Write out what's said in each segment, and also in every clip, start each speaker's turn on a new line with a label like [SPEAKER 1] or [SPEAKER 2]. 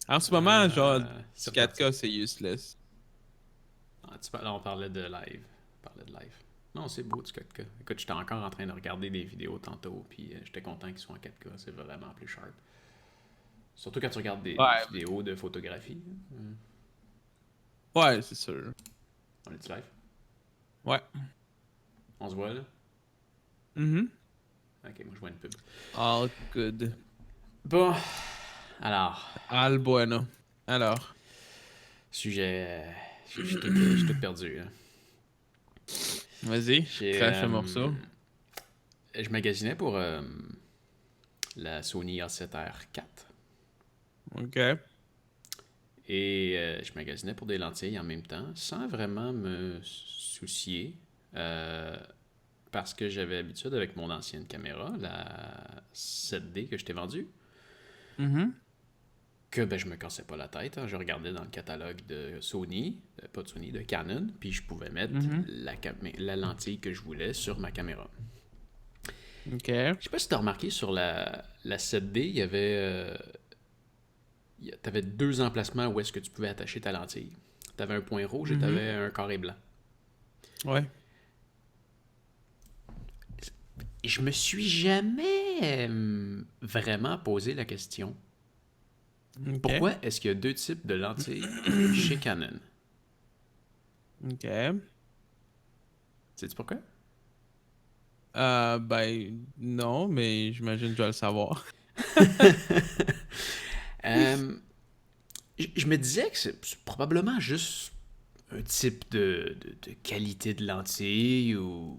[SPEAKER 1] En ce moment, genre,
[SPEAKER 2] C'est
[SPEAKER 1] du
[SPEAKER 2] reparti.
[SPEAKER 1] 4K, c'est useless.
[SPEAKER 2] Là, on parlait de live. On parlait de live. Non, c'est beau du 4K. Écoute, j'étais encore en train de regarder des vidéos tantôt, puis j'étais content qu'ils soient en 4K. C'est vraiment plus sharp. Surtout quand tu regardes des
[SPEAKER 1] Ouais,
[SPEAKER 2] vidéos de photographie.
[SPEAKER 1] ouais, c'est sûr.
[SPEAKER 2] On est live?
[SPEAKER 1] Ouais.
[SPEAKER 2] On se voit là?
[SPEAKER 1] Mhm.
[SPEAKER 2] Ok, moi je vois une pub.
[SPEAKER 1] All good.
[SPEAKER 2] Bon, alors,
[SPEAKER 1] Al bueno. Alors,
[SPEAKER 2] sujet. Je suis tout perdu. Là.
[SPEAKER 1] vas-y,
[SPEAKER 2] J'ai,
[SPEAKER 1] crache un morceau.
[SPEAKER 2] je magasinais pour la Sony A7R4
[SPEAKER 1] Ok.
[SPEAKER 2] et je magasinais pour des lentilles en même temps sans vraiment me soucier euh, parce que j'avais l'habitude avec mon ancienne caméra, la 7D que je t'ai vendue,
[SPEAKER 1] Mhm.
[SPEAKER 2] que ben, je me cassais pas la tête. Hein. Je regardais dans le catalogue de Sony, pas de Sony, de Canon, puis je pouvais mettre
[SPEAKER 1] Mhm.
[SPEAKER 2] la lentille que je voulais sur ma caméra.
[SPEAKER 1] Ok.
[SPEAKER 2] Je sais pas si tu as remarqué sur la 7D, il y avait. T'avais deux emplacements où est-ce que tu pouvais attacher ta lentille. T'avais un point rouge et
[SPEAKER 1] Mhm.
[SPEAKER 2] t'avais un carré blanc.
[SPEAKER 1] Ouais.
[SPEAKER 2] Et je me suis jamais vraiment posé la question
[SPEAKER 1] Ok.
[SPEAKER 2] pourquoi est-ce qu'il y a deux types de lentilles chez Canon.
[SPEAKER 1] Ok.
[SPEAKER 2] Sais-tu pourquoi?
[SPEAKER 1] Ben, non, mais j'imagine que je dois le savoir.
[SPEAKER 2] Euh, je me disais que c'est probablement juste un type de qualité de lentille ou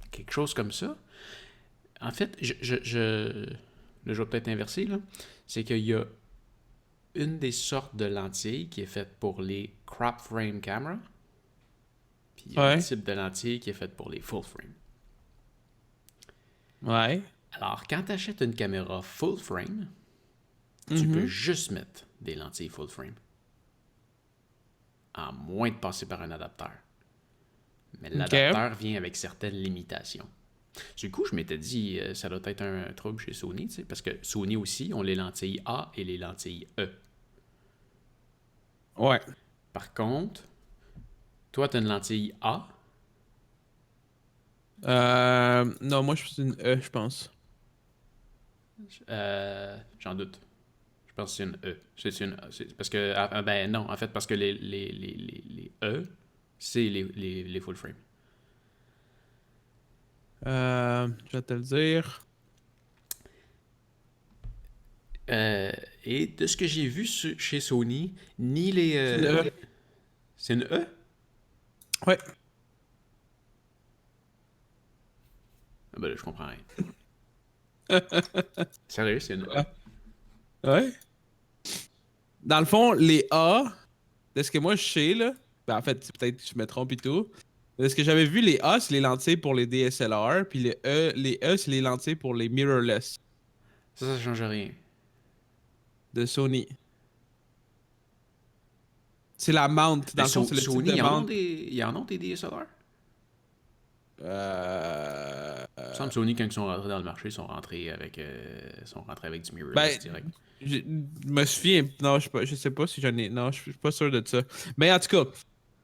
[SPEAKER 2] quelque chose comme ça. En fait, là, je vais peut-être inverser, là. C'est qu'il y a une des sortes de lentilles qui est faite pour les crop frame camera, puis il y a un
[SPEAKER 1] Ouais.
[SPEAKER 2] type de lentille qui est faite pour les full frame.
[SPEAKER 1] Ouais.
[SPEAKER 2] Alors, quand tu achètes une caméra full frame, tu peux
[SPEAKER 1] Mhm.
[SPEAKER 2] juste mettre des lentilles full frame, à moins de passer par un adapteur. Mais
[SPEAKER 1] Ok.
[SPEAKER 2] l'adapteur vient avec certaines limitations. Du coup, je m'étais dit, ça doit être un trouble chez Sony, tu sais, parce que Sony aussi ont les lentilles A et les lentilles E.
[SPEAKER 1] Ouais.
[SPEAKER 2] Par contre, toi, tu as une lentille A.
[SPEAKER 1] Non, moi, je suis une E, je pense.
[SPEAKER 2] J'en doute. Je pense que c'est une E. Parce que, ben non, en fait, parce que les E, c'est les full frame.
[SPEAKER 1] Je vais te le dire.
[SPEAKER 2] Euh, et de ce que j'ai vu chez Sony, ni les.
[SPEAKER 1] C'est une E.
[SPEAKER 2] C'est une E?
[SPEAKER 1] Ouais.
[SPEAKER 2] Ah ben là, je comprends rien. Sérieux, c'est une E?
[SPEAKER 1] Ouais. Dans le fond, les A, de ce que moi je sais, là, ben en fait, peut-être que je me trompe et tout. De ce que j'avais vu, les A, c'est les lentilles pour les DSLR, puis les E, c'est les lentilles pour les mirrorless
[SPEAKER 2] Ça change rien.
[SPEAKER 1] de Sony. C'est la mount, dans
[SPEAKER 2] Mais
[SPEAKER 1] le fond, c'est le type
[SPEAKER 2] Sony,
[SPEAKER 1] de mount.
[SPEAKER 2] ils en ont des DSLR?
[SPEAKER 1] Euh,
[SPEAKER 2] Il me semble que Sony, quand ils sont rentrés dans le marché, sont rentrés avec du
[SPEAKER 1] ben,
[SPEAKER 2] mirrorless direct.
[SPEAKER 1] je me souviens, non, je sais pas si j'en ai, non, je suis pas sûr de ça. Mais en tout cas,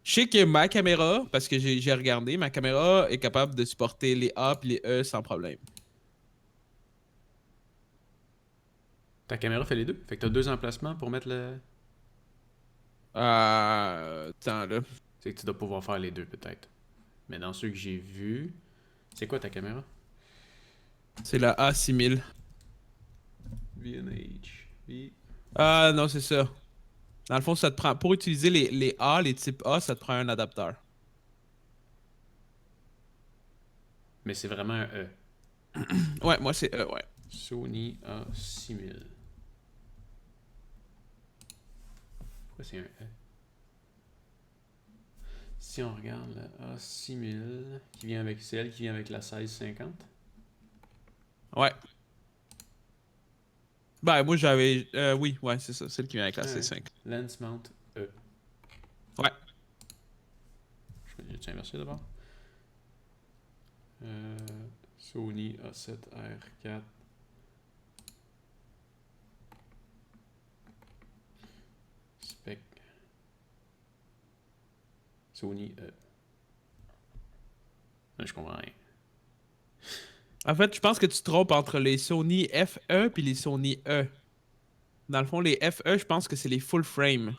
[SPEAKER 1] je sais que ma caméra, parce que j'ai regardé, ma caméra est capable de supporter les A et les E sans problème.
[SPEAKER 2] Ta caméra fait les deux. Fait que t'as deux emplacements pour mettre le.
[SPEAKER 1] Attends là.
[SPEAKER 2] C'est que tu dois pouvoir faire les deux, peut-être. Mais dans ceux que j'ai vus. C'est quoi ta caméra?
[SPEAKER 1] C'est la A6000.
[SPEAKER 2] VNH. V.
[SPEAKER 1] Ah non, c'est ça. Dans le fond, ça te prend. Pour utiliser les A, les types A, ça te prend un adapteur.
[SPEAKER 2] Mais c'est vraiment un E.
[SPEAKER 1] Ouais, moi c'est E, ouais.
[SPEAKER 2] Sony A6000. Pourquoi c'est un E? Si on regarde la A6000, qui vient avec celle qui vient avec la 1650.
[SPEAKER 1] Ouais. Ben, moi j'avais. Oui, ouais, c'est ça. Celle qui vient avec la
[SPEAKER 2] Ouais.
[SPEAKER 1] C5.
[SPEAKER 2] Lens mount E.
[SPEAKER 1] Ouais.
[SPEAKER 2] Je vais inversé d'abord. Euh, Sony A7R4. Sony E. Je comprends rien.
[SPEAKER 1] En fait, je pense que tu te trompes entre les Sony FE puis les Sony E. Dans le fond, les FE, je pense que c'est les full frame.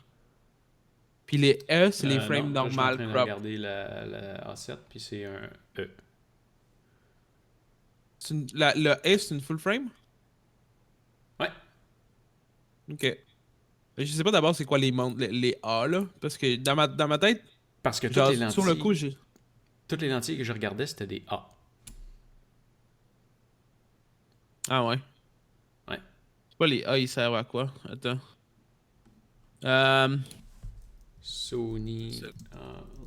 [SPEAKER 1] Puis les E, c'est les frames
[SPEAKER 2] Non, là, je suis en
[SPEAKER 1] normales
[SPEAKER 2] train de
[SPEAKER 1] crop.
[SPEAKER 2] regarder la A7, puis c'est un E.
[SPEAKER 1] Le E, c'est une full frame?
[SPEAKER 2] Ouais,
[SPEAKER 1] Ok. Mais je sais pas d'abord c'est quoi les A, là. Parce que dans ma tête,
[SPEAKER 2] parce que
[SPEAKER 1] genre, sur le coup, j'ai.
[SPEAKER 2] toutes les lentilles que je regardais, c'était des A.
[SPEAKER 1] Ah ouais.
[SPEAKER 2] Ouais.
[SPEAKER 1] C'est pas les A, ils servent à quoi? Attends. Euh...
[SPEAKER 2] Sony
[SPEAKER 1] c'est-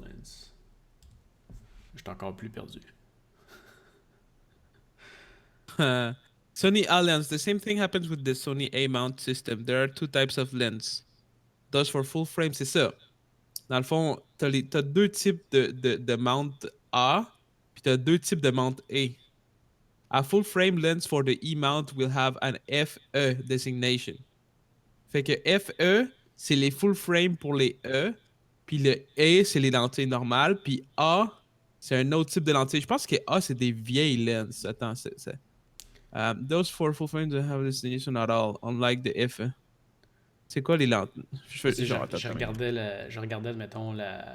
[SPEAKER 2] Lens. Je suis encore plus perdu.
[SPEAKER 1] Sony A lens. The same thing happens with the Sony A mount system. There are two types of lens. Those for full frame, c'est ça. Dans le fond, t'as deux types de mount A, puis t'as deux types de mount A. A full frame lens for the E mount will have an FE designation. Fait que FE, c'est les full frame pour les E, puis le E, c'est les lentilles normales, puis A, c'est un autre type de lentille. Je pense que A, c'est des vieilles lenses. Attends, those for full frame don't have destination at all, unlike the FE. C'est quoi les lentilles? Genre, attends, attends.
[SPEAKER 2] Je regardais, mettons, la.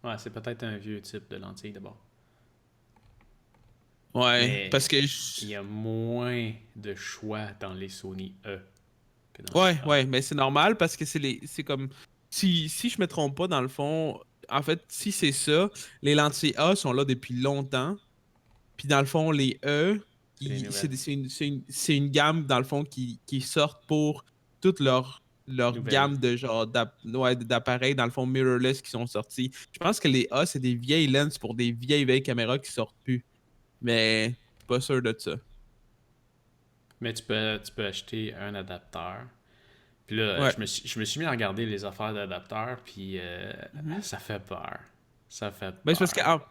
[SPEAKER 2] Ouais, c'est peut-être un vieux type de lentille d'abord.
[SPEAKER 1] Ouais, parce
[SPEAKER 2] Mais
[SPEAKER 1] que
[SPEAKER 2] il y a moins de choix dans les Sony E que dans les
[SPEAKER 1] ouais,
[SPEAKER 2] A.
[SPEAKER 1] ouais, mais c'est normal parce que c'est comme si je me trompe pas dans le fond, en fait, si c'est ça, les lentilles A sont là depuis longtemps, puis dans le fond les E,
[SPEAKER 2] C'est les nouvelles.
[SPEAKER 1] c'est une gamme dans le fond qui sortent pour toute leur
[SPEAKER 2] Nouvelles.
[SPEAKER 1] gamme de genre ouais, d'appareils dans le fond mirrorless qui sont sortis. Je pense que les A c'est des vieilles lenses pour des vieilles caméras qui sortent plus, mais je suis pas sûr de ça.
[SPEAKER 2] Mais tu peux acheter un adapteur. Puis là,
[SPEAKER 1] Ouais.
[SPEAKER 2] je me suis mis à regarder les affaires d'adapteurs, puis
[SPEAKER 1] Mhm.
[SPEAKER 2] ça fait peur. Ça fait
[SPEAKER 1] Ben, c'est parce que,
[SPEAKER 2] peur.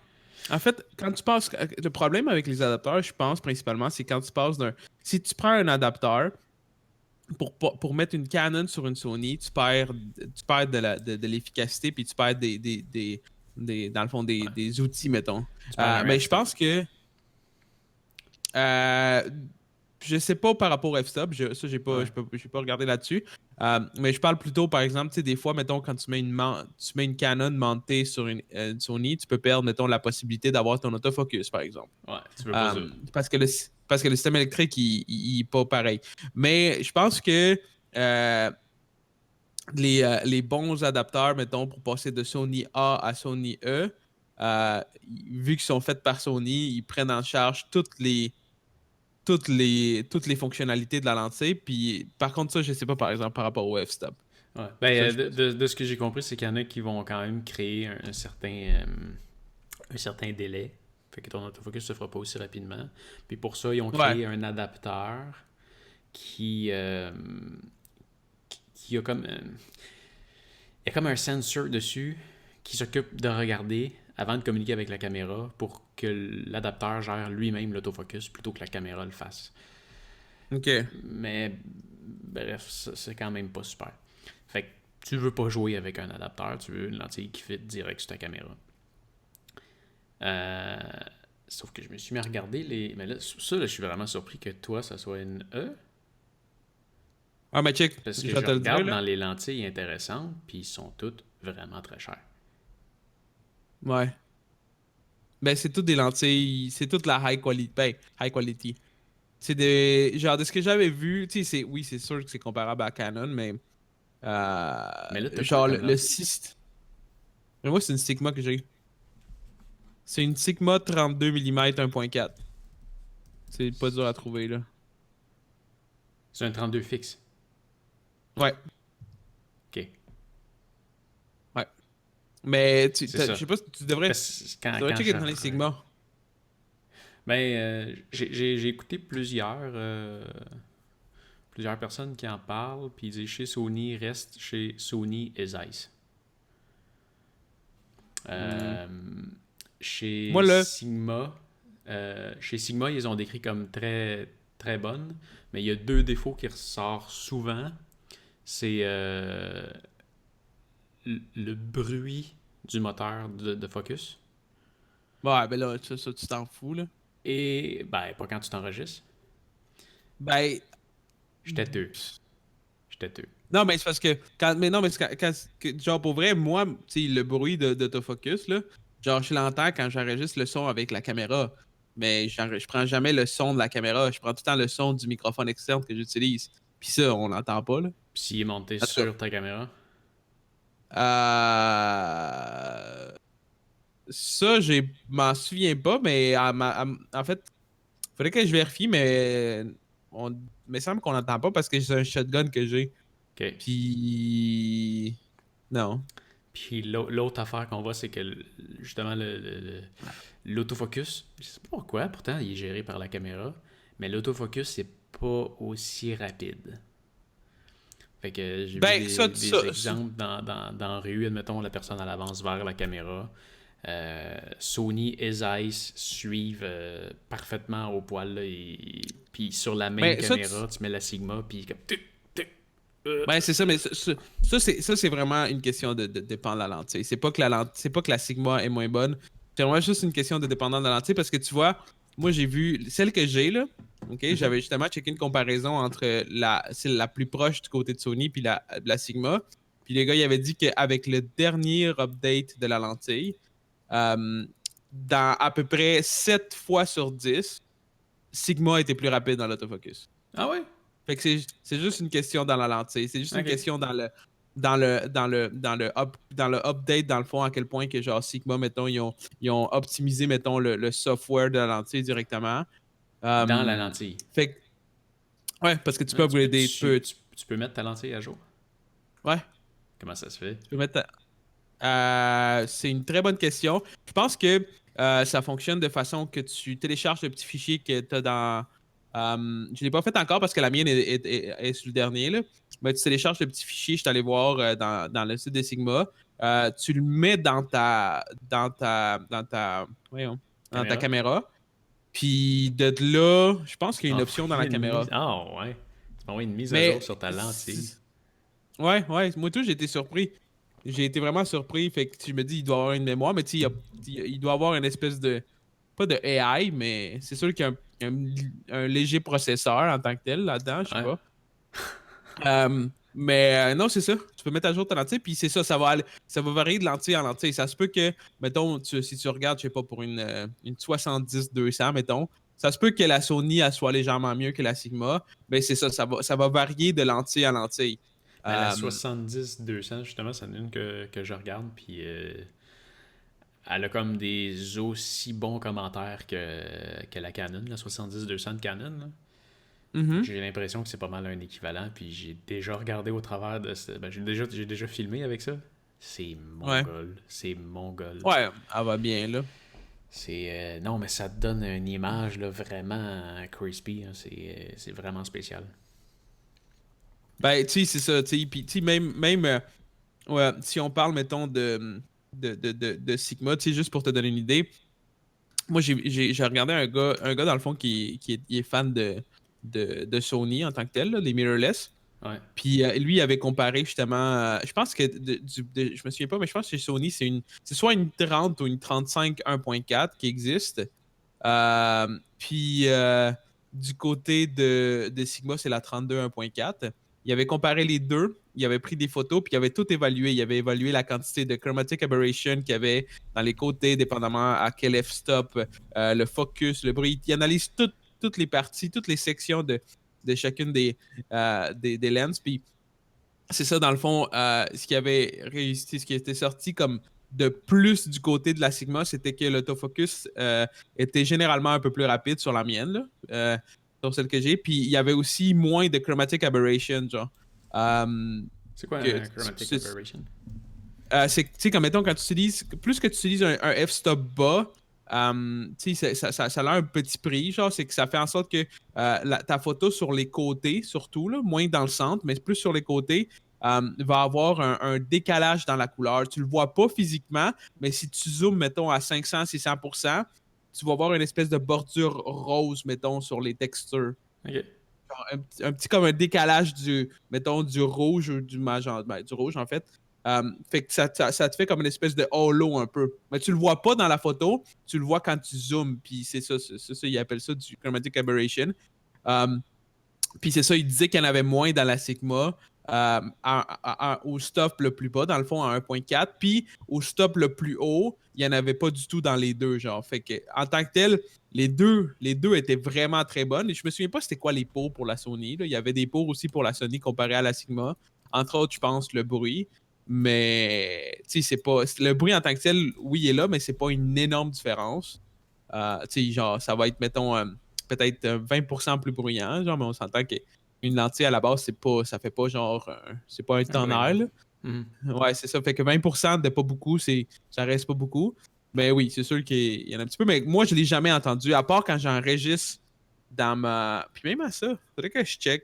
[SPEAKER 1] en fait, quand tu passes. Le problème avec les adapteurs, je pense principalement, c'est quand tu passes d'un. Si tu prends un adapteur pour mettre une Canon sur une Sony, tu perds de l'efficacité puis tu perds dans le fond, des outils, mettons.
[SPEAKER 2] Tu perds un
[SPEAKER 1] Mais je
[SPEAKER 2] f-stop.
[SPEAKER 1] pense que. Euh, je sais pas par rapport au f-stop, ça
[SPEAKER 2] Ouais.
[SPEAKER 1] j'ai pas regardé là-dessus. Mais je parle plutôt, par exemple, tu sais, des fois, mettons, quand tu mets une Canon montée sur une Sony, tu peux perdre, mettons, la possibilité d'avoir ton autofocus, par exemple.
[SPEAKER 2] Ouais, tu veux pas
[SPEAKER 1] Euh,
[SPEAKER 2] zoom.
[SPEAKER 1] parce que le système électrique, il est pas pareil. Mais je pense que euh, les bons adapteurs, mettons, pour passer de Sony A à Sony E, vu qu'ils sont faits par Sony, ils prennent en charge toutes les fonctionnalités de la lentille. Puis, par contre, ça, je sais pas, par exemple, par rapport au f-stop.
[SPEAKER 2] Ouais.
[SPEAKER 1] Ça,
[SPEAKER 2] Ben,
[SPEAKER 1] je peux.
[SPEAKER 2] de ce que j'ai compris, c'est qu'il y en a qui vont quand même créer un certain délai. Fait que ton autofocus se fera pas aussi rapidement. Puis pour ça, ils ont
[SPEAKER 1] Ouais.
[SPEAKER 2] créé un adapteur qui, qui a comme. Il y a comme un sensor dessus qui s'occupe de regarder avant de communiquer avec la caméra pour que l'adapteur gère lui-même l'autofocus plutôt que la caméra le fasse.
[SPEAKER 1] OK.
[SPEAKER 2] Mais bref, c'est quand même pas super. Fait que tu veux pas jouer avec un adapteur, tu veux une lentille qui fit direct sur ta caméra. Euh, Sauf que je me suis mis à regarder les. Mais là, ça, là, je suis vraiment surpris que toi, ça soit une E.
[SPEAKER 1] Ah, mais check,
[SPEAKER 2] Parce
[SPEAKER 1] je
[SPEAKER 2] que
[SPEAKER 1] vais
[SPEAKER 2] je
[SPEAKER 1] te le dire,
[SPEAKER 2] regarde
[SPEAKER 1] là.
[SPEAKER 2] dans les lentilles intéressantes, puis ils sont toutes vraiment très chères.
[SPEAKER 1] Ouais. Ben, c'est toutes des lentilles, c'est toute la high quality. Ben, high quality. C'est des. Genre, de ce que j'avais vu, tu sais, oui, c'est sûr que c'est comparable à Canon, mais.
[SPEAKER 2] Mais là, t'as quoi
[SPEAKER 1] Genre,
[SPEAKER 2] comme
[SPEAKER 1] le
[SPEAKER 2] lentille?
[SPEAKER 1] 6. Mais moi, c'est une Sigma que j'ai. C'est une Sigma 32 mm 1.4. C'est pas dur à trouver, là.
[SPEAKER 2] C'est un 32 fixe.
[SPEAKER 1] Ouais,
[SPEAKER 2] Ok,
[SPEAKER 1] ouais. Mais
[SPEAKER 2] c'est
[SPEAKER 1] je
[SPEAKER 2] ça.
[SPEAKER 1] sais pas si tu devrais.
[SPEAKER 2] Parce que
[SPEAKER 1] Tu devrais checker dans les Sigma.
[SPEAKER 2] Ben, j'ai écouté plusieurs personnes qui en parlent, puis ils disent chez Sony, reste chez Sony et Zeiss.
[SPEAKER 1] Hmm.
[SPEAKER 2] Euh,
[SPEAKER 1] Moi, là.
[SPEAKER 2] Chez Sigma, ils ont décrit comme très, très bonne, mais il y a deux défauts qui ressortent souvent. C'est le bruit du moteur de focus.
[SPEAKER 1] Ouais, ben là, ça tu t'en fous, là.
[SPEAKER 2] Et, ben, pas quand tu t'enregistres.
[SPEAKER 1] Ben.
[SPEAKER 2] Je suis têteux. Je suis têteux.
[SPEAKER 1] Non, mais c'est parce que. Mais non, mais c'est genre, pour vrai, moi, tu sais, le bruit d'autofocus, là, genre, je l'entends quand j'enregistre le son avec la caméra. Mais je prends jamais le son de la caméra. Je prends tout le temps le son du microphone externe que j'utilise. Puis ça, on l'entend pas, là.
[SPEAKER 2] Puis s'il est monté
[SPEAKER 1] En tout
[SPEAKER 2] sur ta caméra.
[SPEAKER 1] Ça, m'en souviens pas, mais en fait, faudrait que je vérifie, mais il me semble qu'on n'entend pas parce que c'est un shotgun que j'ai.
[SPEAKER 2] OK.
[SPEAKER 1] Puis. Non.
[SPEAKER 2] Puis l'autre affaire qu'on voit, c'est que justement l'autofocus, je sais pas pourquoi, pourtant il est géré par la caméra, mais l'autofocus c'est pas aussi rapide. Fait que j'ai vu
[SPEAKER 1] Ben,
[SPEAKER 2] des exemples dans la rue, admettons la personne elle avance vers la caméra. Sony et Zeiss suivent parfaitement au poil là, puis sur la même
[SPEAKER 1] ben,
[SPEAKER 2] caméra tu mets la Sigma puis comme
[SPEAKER 1] ben, c'est ça, mais ça, c'est vraiment une question de dépendre de la lentille. C'est pas que la Sigma est moins bonne. C'est vraiment juste une question de dépendance de la lentille parce que tu vois, moi j'ai vu celle que j'ai là. OK, j'avais justement checké une comparaison entre celle la plus proche du côté de Sony puis la Sigma. Puis les gars, ils avaient dit qu'avec le dernier update de la lentille, dans à peu près 7 fois sur 10, Sigma était plus rapide dans l'autofocus.
[SPEAKER 2] Ah ouais?
[SPEAKER 1] Fait que c'est juste une question dans la lentille. C'est juste une
[SPEAKER 2] Ok.
[SPEAKER 1] question dans le update, dans le fond, à quel point que genre Sigma, mettons, ils ont optimisé, mettons, le software de la lentille directement.
[SPEAKER 2] Dans la
[SPEAKER 1] Euh,
[SPEAKER 2] lentille.
[SPEAKER 1] fait que, ouais, parce que tu peux
[SPEAKER 2] Tu peux,
[SPEAKER 1] upgrader,
[SPEAKER 2] tu peux mettre ta lentille à jour?
[SPEAKER 1] ouais,
[SPEAKER 2] Comment ça se fait?
[SPEAKER 1] tu peux mettre. C'est une très bonne question. Je pense que ça fonctionne de façon que tu télécharges le petit fichier que tu as dans. Je ne l'ai pas fait encore parce que la mienne est sur le dernier. Là. Mais tu télécharges le petit fichier, je suis allé voir dans le site de Sigma. Tu le mets voyons, dans ta
[SPEAKER 2] Caméra?
[SPEAKER 1] caméra. Puis de là, je pense qu'il y a une option dans la
[SPEAKER 2] Envoyer une mise.
[SPEAKER 1] caméra.
[SPEAKER 2] Ah ouais. Tu m'envoies une mise à jour
[SPEAKER 1] Mais
[SPEAKER 2] sur ta lentille.
[SPEAKER 1] ouais, ouais, moi tout, j'ai été surpris. J'ai été vraiment surpris. Fait que je me dis, il doit avoir une mémoire, mais tu sais, il doit avoir une espèce de. Pas de AI, mais c'est sûr qu'il y a un léger processeur en tant que tel là-dedans, je sais
[SPEAKER 2] Ouais.
[SPEAKER 1] pas. Mais non, c'est ça. Tu peux mettre à jour ta lentille, puis c'est ça, ça va varier de lentille en lentille. Ça se peut que, mettons, si tu regardes, je sais pas, pour une 70-200, mettons, ça se peut que la Sony elle soit légèrement mieux que la Sigma. Mais c'est ça, ça va varier de lentille en lentille.
[SPEAKER 2] Ben, la
[SPEAKER 1] Euh,
[SPEAKER 2] 70-200, justement, c'est une que je regarde. Puis elle a comme des aussi bons commentaires que la Canon, la 70-200 de Canon. Là.
[SPEAKER 1] mhm.
[SPEAKER 2] J'ai l'impression que c'est pas mal un équivalent. Puis j'ai déjà regardé au travers de ce. Ben, j'ai déjà filmé avec ça. C'est
[SPEAKER 1] Ouais.
[SPEAKER 2] mongol. C'est mongol.
[SPEAKER 1] Ouais, elle va bien, là.
[SPEAKER 2] C'est. Non, mais ça te donne une image là, vraiment crispy. Hein. C'est vraiment spécial.
[SPEAKER 1] Ben, tu sais, c'est ça, tu sais. Puis, tu sais, même ouais, si on parle, mettons, de Sigma, tu sais, juste pour te donner une idée, moi, j'ai regardé un gars, dans le fond, qui est fan de Sony en tant que tel, là, les mirrorless.
[SPEAKER 2] Ouais.
[SPEAKER 1] Puis, lui, il avait comparé justement, je pense que, je me souviens pas, mais je pense que chez Sony, c'est soit une 30 ou une 35 1.4 qui existe. Puis du côté de Sigma, c'est la 32 1.4. Il avait comparé les deux, il avait pris des photos, puis il avait tout évalué. Il avait évalué la quantité de chromatic aberration qu'il y avait dans les côtés, dépendamment à quel f-stop, le focus, le bruit. Il analyse toutes les parties, toutes les sections de chacune des lenses. Puis c'est ça, dans le fond, ce qui avait réussi, ce qui était sorti comme de plus du côté de la Sigma, c'était que l'autofocus était généralement un peu plus rapide sur la mienne, là, sur celle que j'ai. Puis il y avait aussi moins de chromatic aberration, genre. Euh,
[SPEAKER 2] C'est quoi
[SPEAKER 1] que,
[SPEAKER 2] un chromatic
[SPEAKER 1] c'est,
[SPEAKER 2] aberration?
[SPEAKER 1] tu sais, comme mettons, quand tu utilises, plus que tu utilises un f-stop bas, tu sais, ça a un petit prix, genre, c'est que ça fait en sorte que ta photo sur les côtés, surtout, là, moins dans le centre, mais plus sur les côtés, va avoir un décalage dans la couleur. Tu le vois pas physiquement, mais si tu zoomes, mettons, à 500-600%, tu vas voir une espèce de bordure rose, mettons, sur les textures.
[SPEAKER 2] Ok.
[SPEAKER 1] Genre un petit comme un décalage mettons, du rouge ou du magenta, ben, du rouge, en fait, Fait que ça te fait comme une espèce de halo un peu. Mais tu le vois pas dans la photo, tu le vois quand tu zoomes, puis c'est ça, ils appellent ça du chromatic aberration. Puis c'est ça, il disait qu'il y en avait moins dans la Sigma au stop le plus bas, dans le fond, à 1.4. Puis au stop le plus haut, il n'y en avait pas du tout dans les deux, genre. Fait que, en tant que tel, les deux étaient vraiment très bonnes. Et je me souviens pas c'était quoi les pots pour la Sony. Là. Il y avait des pots aussi pour la Sony comparé à la Sigma. Entre autres, je pense, le bruit. Mais, tu sais, c'est pas. Le bruit en tant que tel, oui, il est là, mais c'est pas une énorme différence. Tu sais, genre, ça va être, mettons, peut-être 20% plus bruyant, genre, mais on s'entend qu'une lentille à la base, ça fait pas genre, c'est pas un tonnerre, là. Ouais, c'est ça. Fait que 20% de pas beaucoup, ça reste pas beaucoup. Mais oui, c'est sûr qu'il y en a un petit peu. Mais moi, je l'ai jamais entendu, à part quand j'enregistre dans ma. Puis même à ça, faudrait que je check.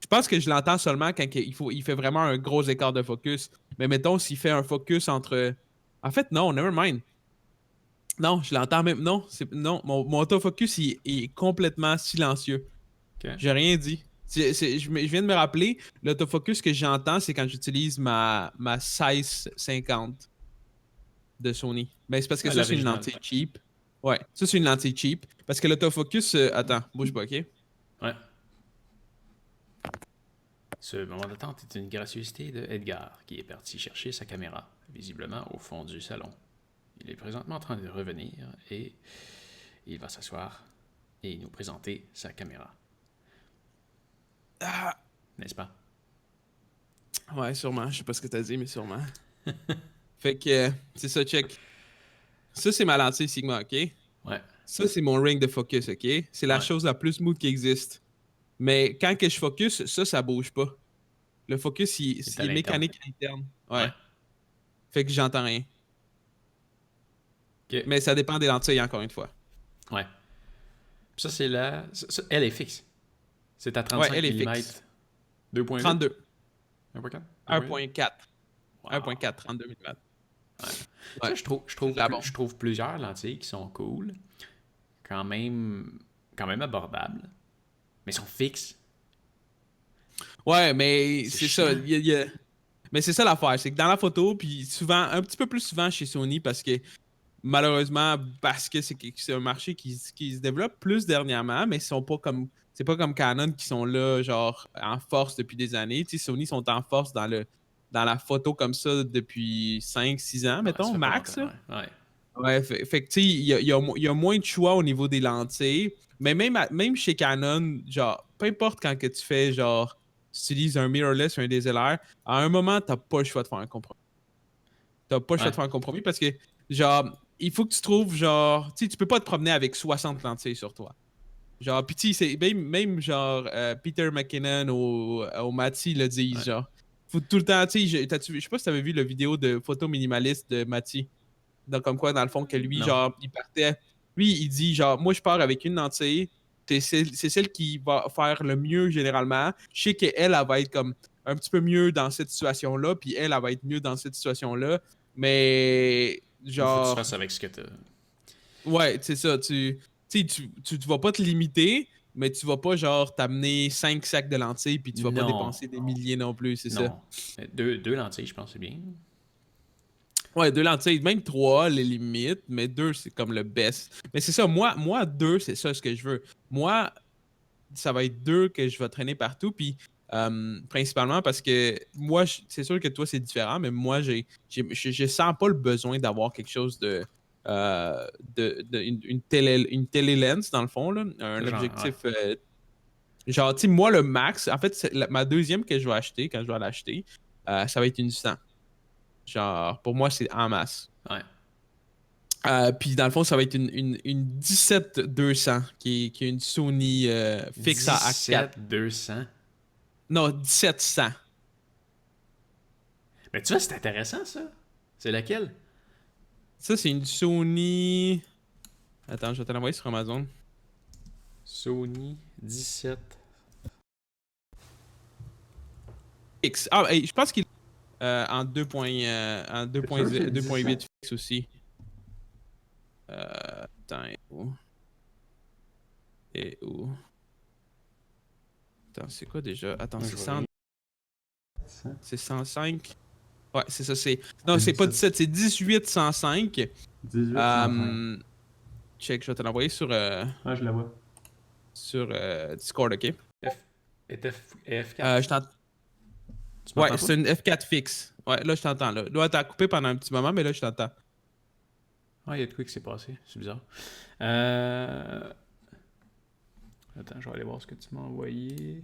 [SPEAKER 1] Je pense que je l'entends seulement quand il fait vraiment un gros écart de focus. Mais mettons, s'il fait un focus entre. En fait, non, never mind. Non, je l'entends même. Non, non, mon autofocus est complètement silencieux.
[SPEAKER 2] Ok.
[SPEAKER 1] J'ai rien dit. Je viens de me rappeler, l'autofocus que j'entends, c'est quand j'utilise ma 1650 de Sony. Mais c'est parce que
[SPEAKER 2] Ah,
[SPEAKER 1] ça, c'est une
[SPEAKER 2] l'original.
[SPEAKER 1] lentille cheap. Ouais, ça, c'est une lentille cheap. Parce que l'autofocus. Attends, bouge pas, ok?
[SPEAKER 2] Ouais. Ce moment d'attente est une gracieuseté de Edgar, qui est parti chercher sa caméra, visiblement au fond du salon. Il est présentement en train de revenir et il va s'asseoir et nous présenter sa caméra.
[SPEAKER 1] Ah,
[SPEAKER 2] N'est-ce pas?
[SPEAKER 1] ouais, sûrement. Je sais pas ce que t'as dit, mais sûrement. Fait que, c'est ça, check. Ça, c'est ma lentille Sigma, ok?
[SPEAKER 2] Ouais.
[SPEAKER 1] Ça, c'est mon ring de focus, ok? C'est la
[SPEAKER 2] Ouais.
[SPEAKER 1] chose la plus smooth qui existe. Mais quand que je focus, ça bouge pas. Le focus,
[SPEAKER 2] C'est à
[SPEAKER 1] il est
[SPEAKER 2] l'interne.
[SPEAKER 1] mécanique interne.
[SPEAKER 2] Ouais.
[SPEAKER 1] Ouais. Fait que j'entends rien.
[SPEAKER 2] Ok.
[SPEAKER 1] Mais ça dépend des lentilles, encore une fois.
[SPEAKER 2] Ouais. Puis ça, c'est la. Elle est fixe. C'est à
[SPEAKER 1] Ouais,
[SPEAKER 2] 35
[SPEAKER 1] elle est
[SPEAKER 2] mm
[SPEAKER 1] fixe.
[SPEAKER 2] 2.8
[SPEAKER 1] 32.
[SPEAKER 2] 1.4 2.8
[SPEAKER 1] 1.4.
[SPEAKER 2] Wow.
[SPEAKER 1] 1.4, 32 mm.
[SPEAKER 2] Ouais.
[SPEAKER 1] Ouais.
[SPEAKER 2] Ça,
[SPEAKER 1] C'est de la bombe.
[SPEAKER 2] je trouve plusieurs lentilles qui sont cool, quand même, quand même abordables, mais sont fixes.
[SPEAKER 1] Ouais, mais
[SPEAKER 2] C'est
[SPEAKER 1] c'est ça.
[SPEAKER 2] chiant.
[SPEAKER 1] Mais c'est ça l'affaire. C'est que dans la photo, puis souvent, un petit peu plus souvent chez Sony, parce que malheureusement, parce que c'est un marché qui se développe plus dernièrement, mais ils sont pas comme. C'est pas comme Canon qui sont là, genre, en force depuis des années. Tu sais, Sony sont en force dans la photo comme ça depuis 5 6 ans,
[SPEAKER 2] Ouais, ça
[SPEAKER 1] mettons,
[SPEAKER 2] fait pas longtemps,
[SPEAKER 1] max. Là.
[SPEAKER 2] ouais. Ouais.
[SPEAKER 1] Ouais, fait que, tu sais, il y a moins de choix au niveau des lentilles. Mais même chez Canon, genre, peu importe quand que tu fais, genre, tu utilises un mirrorless ou un DSLR, à un moment, t'as pas le choix de faire un compromis. T'as pas le choix
[SPEAKER 2] Ouais.
[SPEAKER 1] de faire un compromis parce que, genre, il faut que tu trouves, genre, tu sais, tu peux pas te promener avec 60 lentilles sur toi. Genre, pis tu sais, même genre, Peter McKinnon au Mati le disent,
[SPEAKER 2] Ouais.
[SPEAKER 1] genre, faut tout le temps, tu sais, je sais pas si t'avais vu la vidéo de photo minimaliste de Mati. Donc, comme quoi, dans le fond, que lui,
[SPEAKER 2] Non.
[SPEAKER 1] genre, il partait. Lui, il dit, genre, moi, je pars avec une lentille. C'est celle qui va faire le mieux généralement. Je sais qu'elle, elle va être comme un petit peu mieux dans cette situation-là, puis elle va être mieux dans cette situation-là. Mais,
[SPEAKER 2] Il faut que tu
[SPEAKER 1] genre,
[SPEAKER 2] fasses avec ce que tu as.
[SPEAKER 1] ouais, c'est ça. Tu vas pas te limiter, mais tu vas pas, genre, t'amener 5 sacs de lentilles, puis tu vas pas
[SPEAKER 2] Non.
[SPEAKER 1] dépenser des milliers non plus, c'est ça.
[SPEAKER 2] Non. Deux lentilles, je pense, c'est bien.
[SPEAKER 1] Ouais, 2 lentilles, même 3, les limites, mais 2, c'est comme le best. Mais c'est ça, moi 2, c'est ça ce que je veux. Moi, ça va être 2 que je vais traîner partout, puis principalement parce que moi, c'est sûr que toi, c'est différent, mais moi, je sens pas le besoin d'avoir quelque chose une télé-lens, dans le fond, là, un
[SPEAKER 2] Genre, ouais.
[SPEAKER 1] objectif. Genre, tu sais, moi, le max, en fait, ma deuxième que je vais acheter, quand je vais l'acheter, ça va être une 100. Genre, pour moi, c'est en masse.
[SPEAKER 2] Ouais.
[SPEAKER 1] Puis dans le fond, ça va être une 17-200 qui est une Sony fixe à 4.
[SPEAKER 2] 17 200.
[SPEAKER 1] Non, 1700.
[SPEAKER 2] Mais tu vois, c'est intéressant, ça. C'est laquelle?
[SPEAKER 1] Ça, c'est une Sony. Attends, je vais te l'envoyer sur Amazon.
[SPEAKER 2] Sony 17.
[SPEAKER 1] X. Ah, hey, je pense qu'il est en 2.8 fixe aussi. Attends, et où? Et où? Attends, c'est quoi déjà? Attends,
[SPEAKER 2] Moi,
[SPEAKER 1] c'est
[SPEAKER 2] je vois
[SPEAKER 1] 100.
[SPEAKER 2] rien.
[SPEAKER 1] C'est 105. Ouais, c'est ça. Non, c'est pas 17, c'est 1805.
[SPEAKER 3] 1805.
[SPEAKER 1] Check, je vais te l'envoyer
[SPEAKER 3] Ah, je la vois.
[SPEAKER 1] sur Discord, ok?
[SPEAKER 2] F... F4?
[SPEAKER 1] Je t'entends.
[SPEAKER 2] Tu
[SPEAKER 1] Ouais,
[SPEAKER 2] m'entends pas?
[SPEAKER 1] c'est une F4 fixe. Ouais, là, je t'entends. Là, t'as coupé pendant un petit moment, mais là, je t'entends.
[SPEAKER 2] Ah, il y a de quoi qui s'est passé. C'est bizarre. Attends, je vais aller voir ce que tu m'as envoyé.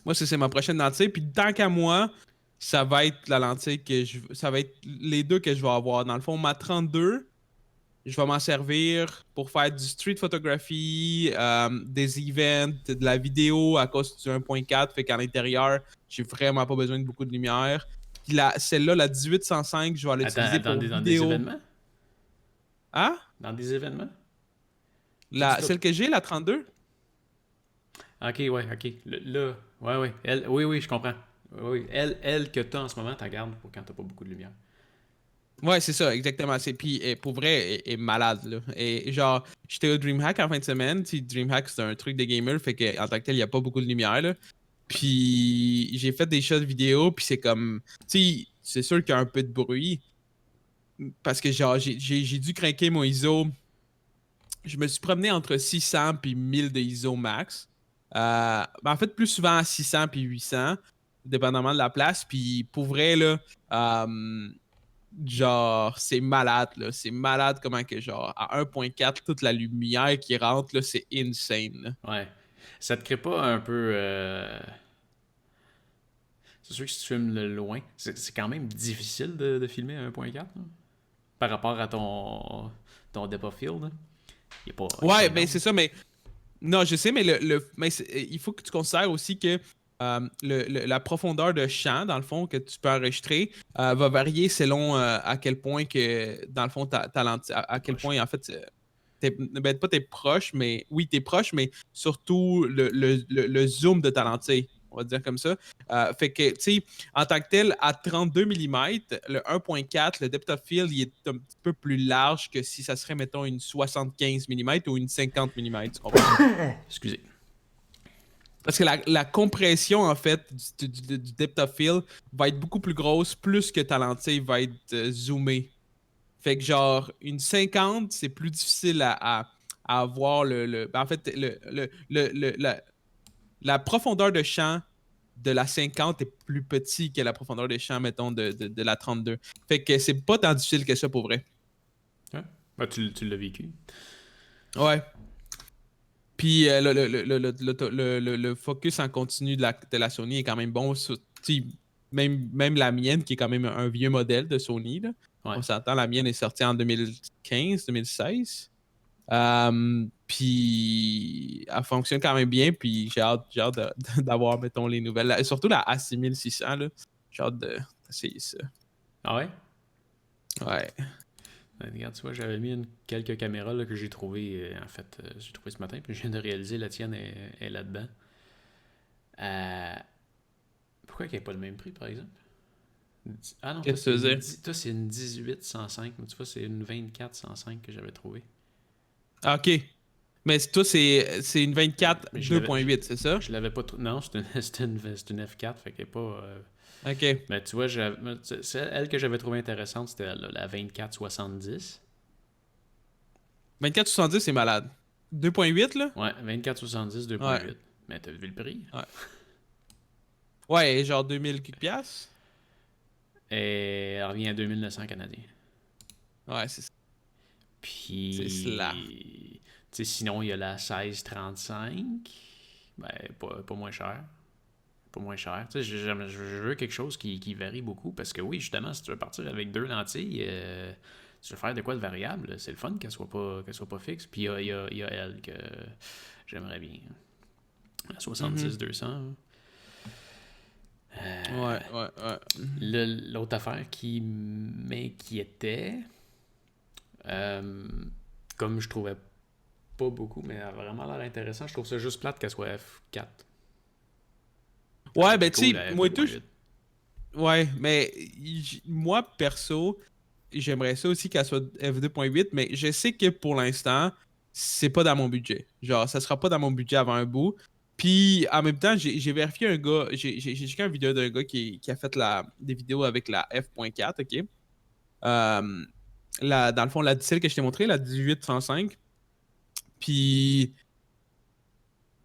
[SPEAKER 1] Moi, c'est ma prochaine lentille. Puis tant qu'à moi, ça va être la lentille ça va être les deux que je vais avoir. Dans le fond, ma 32, je vais m'en servir pour faire du street photography, des events, de la vidéo à cause du 1.4. Fait qu'à l'intérieur, j'ai vraiment pas besoin de beaucoup de lumière. Puis celle-là, la 1805, je vais l'utiliser pour
[SPEAKER 2] Dans des
[SPEAKER 1] vidéo.
[SPEAKER 2] événements?
[SPEAKER 1] Hein?
[SPEAKER 2] Dans des événements?
[SPEAKER 1] Celle que j'ai, la 32?
[SPEAKER 2] Ok, ouais, ok. Là, ouais. Oui, je comprends. Oui, elle que t'as en ce moment, t'as gardes pour quand t'as pas beaucoup de lumière.
[SPEAKER 1] Ouais, c'est ça, exactement. Puis pour vrai, elle est malade, là. Et genre, j'étais au DreamHack en fin de semaine. Tu sais, DreamHack, c'est un truc de gamer, fait qu'en tant que tel, il n'y a pas beaucoup de lumière, là. Puis j'ai fait des shots vidéo, puis c'est comme... Tu sais, c'est sûr qu'il y a un peu de bruit, parce que genre, j'ai dû craquer mon ISO. Je me suis promené entre 600 puis 1000 de ISO max. En fait, plus souvent à 600 puis 800, dépendamment de la place. Puis pour vrai, là... genre, c'est malade, là. C'est malade comment que, genre, à 1.4, toute la lumière qui rentre, là, c'est insane, là.
[SPEAKER 2] Ouais. Ça te crée pas un peu. C'est sûr que si tu filmes le loin, c'est quand même difficile de filmer à 1.4 là, par rapport à ton depth of field. Là. Il est pas
[SPEAKER 1] Ouais, ben
[SPEAKER 2] énorme.
[SPEAKER 1] c'est ça, mais... Non, je sais, mais il faut que tu considères aussi que la profondeur de champ, dans le fond, que tu peux enregistrer, va varier selon à quel point que, dans le fond, ta lentille, à quel
[SPEAKER 2] Proche.
[SPEAKER 1] point, en fait, ben, pas t'es proche, mais oui, t'es proche, mais surtout le zoom de ta lentille, on va dire comme ça. Fait que, tu sais, en tant que tel, à 32 mm, le 1.4, le depth of field, il est un petit peu plus large que si ça serait, mettons, une 75 mm ou une 50 mm, tu comprends?
[SPEAKER 2] Excusez.
[SPEAKER 1] Parce que la compression, en fait, du depth of field va être beaucoup plus grosse, plus que ta lentille va être zoomée. Fait que genre, une 50, c'est plus difficile à avoir ben, en fait, la profondeur de champ de la 50 est plus petit que la profondeur de champ, mettons, de la 32. Fait que c'est pas tant difficile que ça pour vrai.
[SPEAKER 2] Ouais. Ben, tu l'as vécu.
[SPEAKER 1] Ouais. Puis le focus en continu de la Sony est quand même bon. Même la mienne, qui est quand même un vieux modèle de Sony, là.
[SPEAKER 2] Ouais.
[SPEAKER 1] On s'entend, la mienne est sortie en 2015-2016. Puis elle fonctionne quand même bien. Puis j'ai hâte d'avoir, mettons, les nouvelles. Et surtout la A6600, là. J'ai hâte d'essayer ça.
[SPEAKER 2] Ah ouais?
[SPEAKER 1] Ouais.
[SPEAKER 2] Regarde, tu vois, j'avais mis quelques caméras là, que j'ai trouvées, j'ai trouvé ce matin, puis je viens de réaliser, la tienne est là-dedans. Pourquoi qu'elle n'est pas le même prix, par exemple? Ah non,
[SPEAKER 1] Qu'est-ce que tu veux dire?
[SPEAKER 2] toi, c'est une 18-105, mais tu vois, c'est une 24-105 que j'avais trouvée.
[SPEAKER 1] Ah, ok. Mais toi, c'est une 24
[SPEAKER 2] Mais
[SPEAKER 1] 2.8, c'est ça?
[SPEAKER 2] Je l'avais pas Non, c'est une F4, fait qu'elle est pas...
[SPEAKER 1] Ok.
[SPEAKER 2] Mais tu vois, elle que j'avais trouvée intéressante, c'était la 24-70.
[SPEAKER 1] 24-70, c'est malade. 2.8, là?
[SPEAKER 2] Ouais, 24-70, 2.8.
[SPEAKER 1] Ouais.
[SPEAKER 2] Mais t'as vu le prix?
[SPEAKER 1] Ouais. Ouais, genre 2000 quelques piastres.
[SPEAKER 2] Et elle revient à 2900 canadiens.
[SPEAKER 1] Ouais, c'est ça.
[SPEAKER 2] Puis...
[SPEAKER 1] C'est cela.
[SPEAKER 2] Tu sais, sinon, il y a la 1635. Ben, pas moins cher. Pas moins cher. Tu sais, je veux quelque chose qui varie beaucoup parce que oui, justement, si tu veux partir avec deux lentilles, tu veux faire de quoi de variable, c'est le fun qu'elle soit pas fixe. Puis il y a elle que j'aimerais bien. La 70-200.
[SPEAKER 1] Ouais.
[SPEAKER 2] L'autre affaire qui m'inquiétait, comme je trouvais pas beaucoup, mais elle a vraiment l'air intéressant, je trouve ça juste plate qu'elle soit F4.
[SPEAKER 1] Ouais, ben tu
[SPEAKER 2] Cool,
[SPEAKER 1] sais, moi et tout.
[SPEAKER 2] 2.8.
[SPEAKER 1] Ouais, mais moi, perso, j'aimerais ça aussi qu'elle soit F2.8, mais je sais que pour l'instant, c'est pas dans mon budget. Genre, ça sera pas dans mon budget avant un bout. Puis en même temps, j'ai vérifié un gars, j'ai checké une vidéo d'un gars qui a fait des vidéos avec la F.4, ok? Dans le fond, celle que je t'ai montré, la 1805. Puis,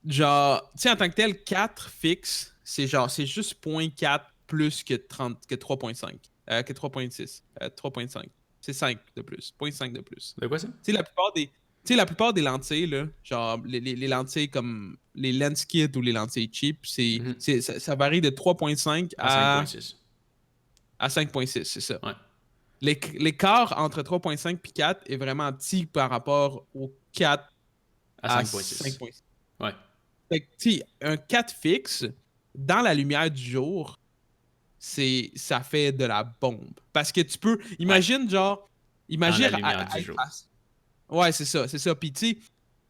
[SPEAKER 1] genre, tu sais, en tant que tel, 4 fixe, c'est juste 0.4 plus que 3.5. Que 3.6. 3.5. C'est 5 de plus. 0.5 de plus.
[SPEAKER 2] De quoi ça?
[SPEAKER 1] Tu sais, la plupart des lentilles, là, genre les lentilles comme les lens kit ou les lentilles cheap, ça varie de 3.5
[SPEAKER 2] À 5.6.
[SPEAKER 1] à 5.6, c'est ça.
[SPEAKER 2] Ouais.
[SPEAKER 1] L'écart entre 3.5 et 4 est vraiment petit par rapport au 4
[SPEAKER 2] À
[SPEAKER 1] à
[SPEAKER 2] 5.6.
[SPEAKER 1] 5.6.
[SPEAKER 2] Ouais.
[SPEAKER 1] Fait que, tu sais, un 4 fixe, dans la lumière du jour, ça fait de la bombe. Parce que tu peux... Imagine, genre... Imagine...
[SPEAKER 2] Dans la lumière du jour.
[SPEAKER 1] Ouais, c'est ça. Puis, tu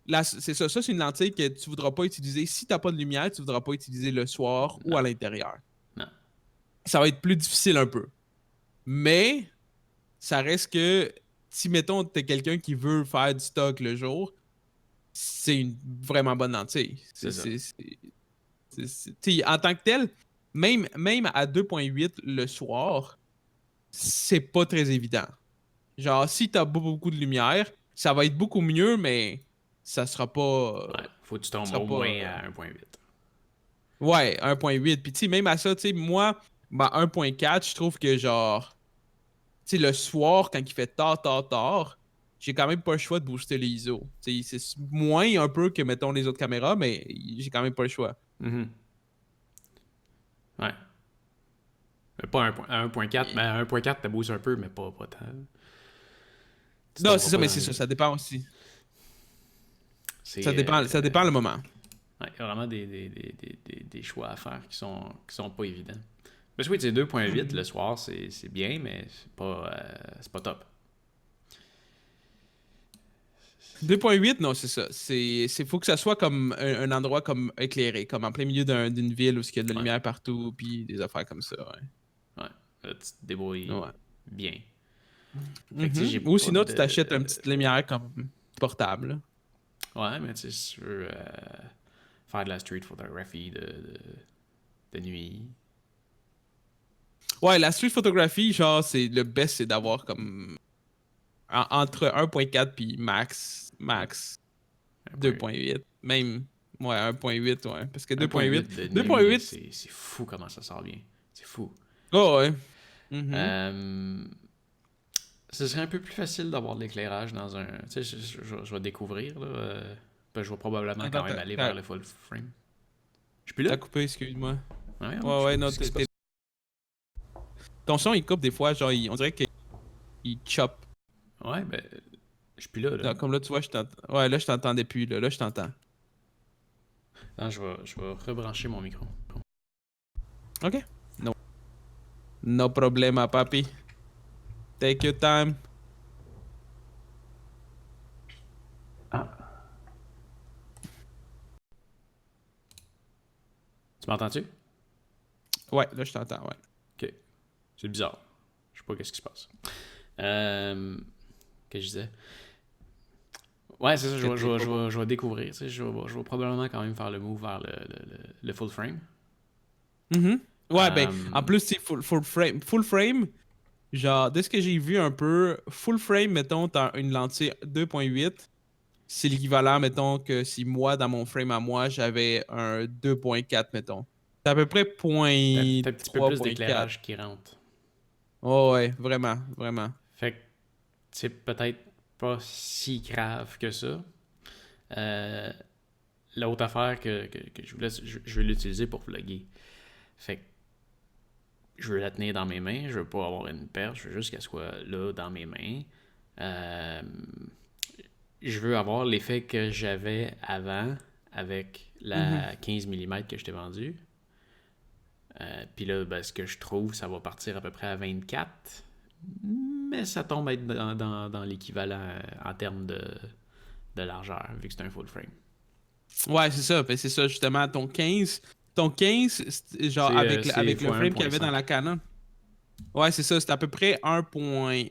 [SPEAKER 1] sais, c'est ça. Ça, c'est une lentille que tu voudras pas utiliser. Si t'as pas de lumière, tu voudras pas utiliser le soir ou à l'intérieur.
[SPEAKER 2] Non.
[SPEAKER 1] Ça va être plus difficile un peu. Mais, ça reste que... Si, mettons, t'es quelqu'un qui veut faire du stock le jour, c'est une vraiment bonne lentille.
[SPEAKER 2] C'est ça.
[SPEAKER 1] En tant que tel, même à 2.8 le soir, c'est pas très évident. Genre, si t'as beaucoup de lumière, ça va être beaucoup mieux, mais ça sera pas...
[SPEAKER 2] Ouais, faut que tu tombes
[SPEAKER 1] sera
[SPEAKER 2] au
[SPEAKER 1] pas,
[SPEAKER 2] moins à 1.8.
[SPEAKER 1] Ouais, 1.8. Puis tu sais, même à ça, tu sais, moi, 1.4, je trouve que genre... Tu sais, le soir, quand il fait tard, j'ai quand même pas le choix de booster les ISO. Tu sais, c'est moins un peu que, mettons, les autres caméras, mais j'ai quand même pas le choix.
[SPEAKER 2] Mhm. Ouais. Mais pas à 1.4, mais à 1.4, tu boostes un peu, mais pas tant.
[SPEAKER 1] Non, c'est ça, mais c'est ça, ça dépend aussi. Ça dépend le moment.
[SPEAKER 2] Ouais, il y a vraiment des choix à faire qui sont pas évidents. Parce que oui, tu sais, 2.8 le soir, c'est bien, mais c'est pas top.
[SPEAKER 1] 2.8, non, c'est ça. Faut que ça soit comme un endroit comme éclairé, comme en plein milieu d'une ville où il y a de la lumière partout, puis des affaires comme ça. Ouais.
[SPEAKER 2] Ouais, là, tu te débrouilles bien. Fait que, tu sais, j'ai
[SPEAKER 1] Ou
[SPEAKER 2] pas
[SPEAKER 1] sinon, tu t'achètes une petite lumière comme portable.
[SPEAKER 2] Ouais, mais tu sais, si tu veux faire de la street photography de nuit.
[SPEAKER 1] Ouais, la street photography, genre, le best, c'est d'avoir comme entre 1.4 puis max 2.8. Même, ouais, 1.8, ouais. Parce que 2.8,
[SPEAKER 2] de nuit,
[SPEAKER 1] 2.8,
[SPEAKER 2] c'est fou comment ça sort bien. C'est fou.
[SPEAKER 1] oh, ouais.
[SPEAKER 2] Ce serait un peu plus facile d'avoir de l'éclairage dans un... Tu sais, je vais découvrir, là. Je vais probablement quand même aller vers le full frame. Je suis plus là?
[SPEAKER 1] T'as coupé, excuse-moi.
[SPEAKER 2] Ouais,
[SPEAKER 1] non, ton son, il coupe des fois, genre, on dirait qu'il chop.
[SPEAKER 2] Ouais, ben, je suis plus là.
[SPEAKER 1] Non, comme là, tu vois, je t'entends. Ouais, là, je t'entendais plus, là. Là, je t'entends.
[SPEAKER 2] Non, je vais rebrancher mon micro.
[SPEAKER 1] Ok. No problema, papi. Take your time.
[SPEAKER 2] Tu m'entends-tu?
[SPEAKER 1] Ouais, là, je t'entends, ouais.
[SPEAKER 2] Ok. C'est bizarre. Je sais pas qu'est-ce qui se passe. Qu'est-ce que je disais? Ouais, c'est ça, je vais découvrir. Tu sais, je vais probablement quand même faire le move vers le full frame.
[SPEAKER 1] Ouais, ben, en plus, c'est full frame. Full frame, genre, de ce que j'ai vu un peu, full frame, mettons, t'as une lentille 2.8, c'est l'équivalent, mettons, que si moi, dans mon frame à moi, j'avais un 2.4, mettons. C'est à peu près
[SPEAKER 2] T'as un petit peu plus
[SPEAKER 1] 0.3.4.
[SPEAKER 2] d'éclairage qui rentre.
[SPEAKER 1] Oh, ouais, vraiment, vraiment.
[SPEAKER 2] Fait que c'est peut-être pas si grave que ça. L'autre affaire que je voulais, je vais l'utiliser pour vlogger. Fait que je veux la tenir dans mes mains, je veux pas avoir une perche, je veux juste qu'elle soit là dans mes mains. Je veux avoir l'effet que j'avais avant avec la 15 mm que je t'ai vendue. Puis là, ben, ce que je trouve, ça va partir à peu près à 24. Mais ça tombe à être dans l'équivalent en termes de largeur, vu que c'est un full frame.
[SPEAKER 1] Ouais, c'est ça. Ben, c'est ça, justement. Ton 15, c'est genre avec le frame qu'il y avait dans la Canon. Ouais, c'est ça. C'est à peu près 1.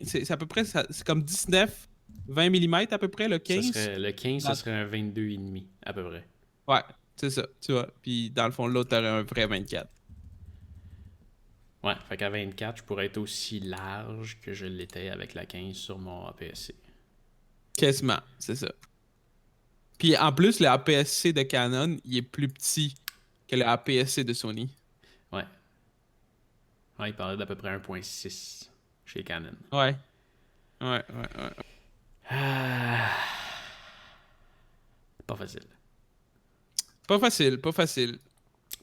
[SPEAKER 1] C'est à peu près, c'est comme 19, 20 mm à peu près, le 15.
[SPEAKER 2] Le 15, ça serait un 22,5 à peu près.
[SPEAKER 1] Ouais. C'est ça, tu vois. Puis dans le fond, l'autre, t'aurais un vrai 24.
[SPEAKER 2] Ouais, fait qu'à 24, je pourrais être aussi large que je l'étais avec la 15 sur mon APS-C.
[SPEAKER 1] Quasiment, c'est ça. Puis en plus, le APS-C de Canon, il est plus petit que le APS-C de Sony.
[SPEAKER 2] Ouais. Ouais, il parlait d'à peu près 1.6 chez Canon.
[SPEAKER 1] Ouais. Ouais.
[SPEAKER 2] Ah, pas facile.
[SPEAKER 1] Pas facile.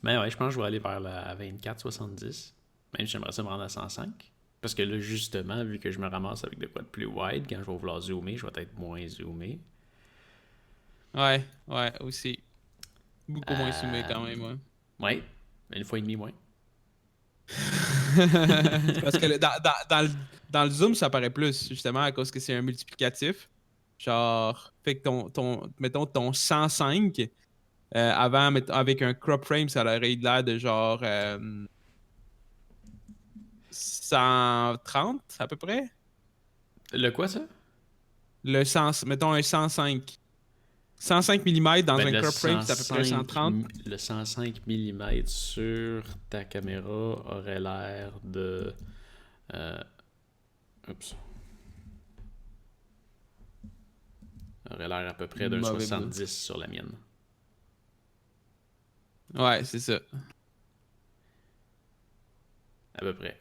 [SPEAKER 2] Mais ouais, je pense que je vais aller vers la 24-70. Même si j'aimerais ça me rendre à 105. Parce que là, justement, vu que je me ramasse avec de quoi de plus wide, quand je vais vouloir zoomer, je vais être moins zoomé.
[SPEAKER 1] Ouais, aussi. Beaucoup moins zoomé quand
[SPEAKER 2] Euh,
[SPEAKER 1] même, ouais.
[SPEAKER 2] Ouais, une fois et demie moins.
[SPEAKER 1] Parce que dans le zoom, ça paraît plus, justement, à cause que c'est un multiplicatif. Genre, fait que mettons, ton 105, avant, avec un crop frame, ça aurait eu l'air de genre 130 à peu près.
[SPEAKER 2] Le quoi, ça?
[SPEAKER 1] Mettons un 105. 105 mm dans
[SPEAKER 2] Ben,
[SPEAKER 1] un crop frame, c'est à peu près 130.
[SPEAKER 2] le 105 mm sur ta caméra aurait l'air de... oups. Aurait l'air à peu près d'un
[SPEAKER 1] Mauvais
[SPEAKER 2] 70 sur la mienne.
[SPEAKER 1] Ouais, c'est ça.
[SPEAKER 2] À peu près.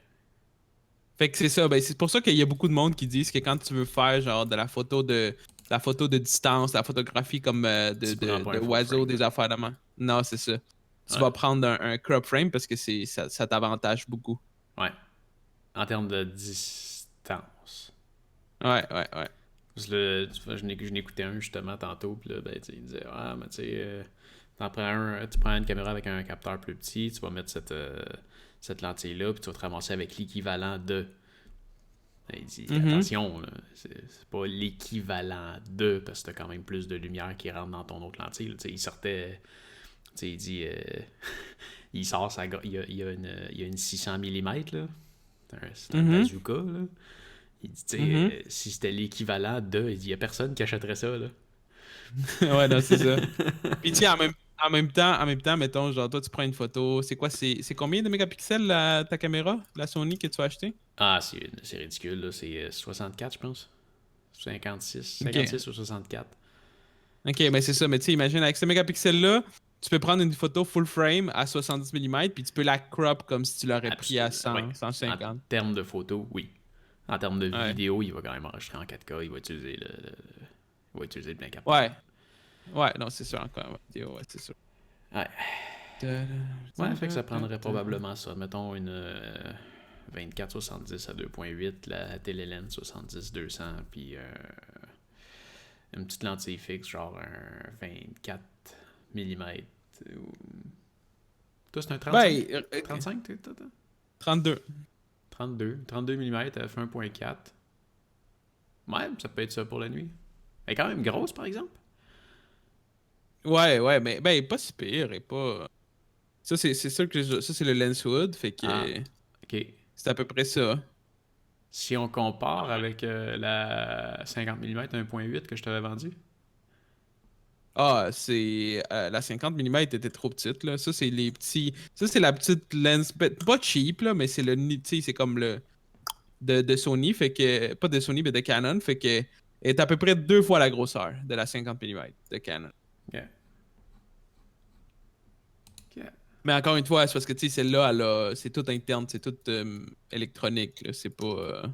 [SPEAKER 1] Fait que c'est ça, ben c'est pour ça qu'il y a beaucoup de monde qui disent que quand tu veux faire genre de la photo de distance, la photographie comme
[SPEAKER 2] Tu prends pas un full
[SPEAKER 1] oiseaux,
[SPEAKER 2] frame.
[SPEAKER 1] des affaires de main. Non, c'est ça. Tu
[SPEAKER 2] Ouais.
[SPEAKER 1] vas prendre un crop frame parce que ça t'avantage beaucoup.
[SPEAKER 2] Ouais. En termes de distance.
[SPEAKER 1] Ouais.
[SPEAKER 2] Parce que là, tu vois, je n'écoutais un justement tantôt, puis là, ben, il disait, ah, mais tu sais, tu prends une caméra avec un capteur plus petit, tu vas mettre cette lentille-là, puis tu vas te ramasser avec l'équivalent de. Il dit, attention, là, c'est pas l'équivalent de, parce que t'as quand même plus de lumière qui rentre dans ton autre lentille. Là, il sortait, il dit, il sort il y a une 600 mm, là. C'est un bazooka, là. Il dit, tu sais, si c'était l'équivalent de, il dit, il y a personne qui achèterait ça, là.
[SPEAKER 1] Ouais, non, c'est ça. Puis tu sais, en même temps, mettons, genre toi tu prends une photo, c'est quoi, c'est combien de mégapixels ta caméra, la Sony que tu as acheté?
[SPEAKER 2] Ah, c'est ridicule, là. C'est 64, je pense. 56 ou 64.
[SPEAKER 1] Ok, ben c'est ça, mais tu sais, imagine, avec ce mégapixel-là, tu peux prendre une photo full frame à 70 mm, puis tu peux la crop comme si tu l'aurais pris à 100,
[SPEAKER 2] Ouais.
[SPEAKER 1] 150.
[SPEAKER 2] En termes de photos, oui. En termes de
[SPEAKER 1] Ouais.
[SPEAKER 2] vidéo, il va quand même enregistrer en 4K. Il va utiliser le plein capteur.
[SPEAKER 1] Ouais, non, c'est sûr, encore. Ouais, c'est sûr.
[SPEAKER 2] Ouais. Ouais, fait que ça prendrait probablement ça. Mettons une 24-70 à 2.8, la Telelen 70-200, puis une petite lentille fixe, genre un 24 mm. Toi, c'est un 35?
[SPEAKER 1] Ben,
[SPEAKER 2] 35,
[SPEAKER 1] 32.
[SPEAKER 2] 32 mm à f1.4. Ouais, ça peut être ça pour la nuit. Elle est quand même grosse, par exemple.
[SPEAKER 1] Ouais, mais ben, pas si pire, et pas... Ça, c'est sûr que ça, c'est le Lenswood, fait que
[SPEAKER 2] Ok.
[SPEAKER 1] c'est à peu près ça.
[SPEAKER 2] Si on compare avec la 50 mm 1.8 que je t'avais vendue.
[SPEAKER 1] Ah, c'est... la 50 mm était trop petite, là. Ça, c'est les petits... Ça, c'est la petite lens... Pas cheap, là, mais c'est le... Tu sais, c'est comme le... De Sony, fait que... Pas de Sony, mais de Canon, fait que... est à peu près 2 fois la grosseur de la 50 mm de Canon.
[SPEAKER 2] Yeah.
[SPEAKER 1] Mais encore une fois, c'est parce que, tu sais, celle-là, c'est tout interne, c'est tout électronique, là. C'est pas...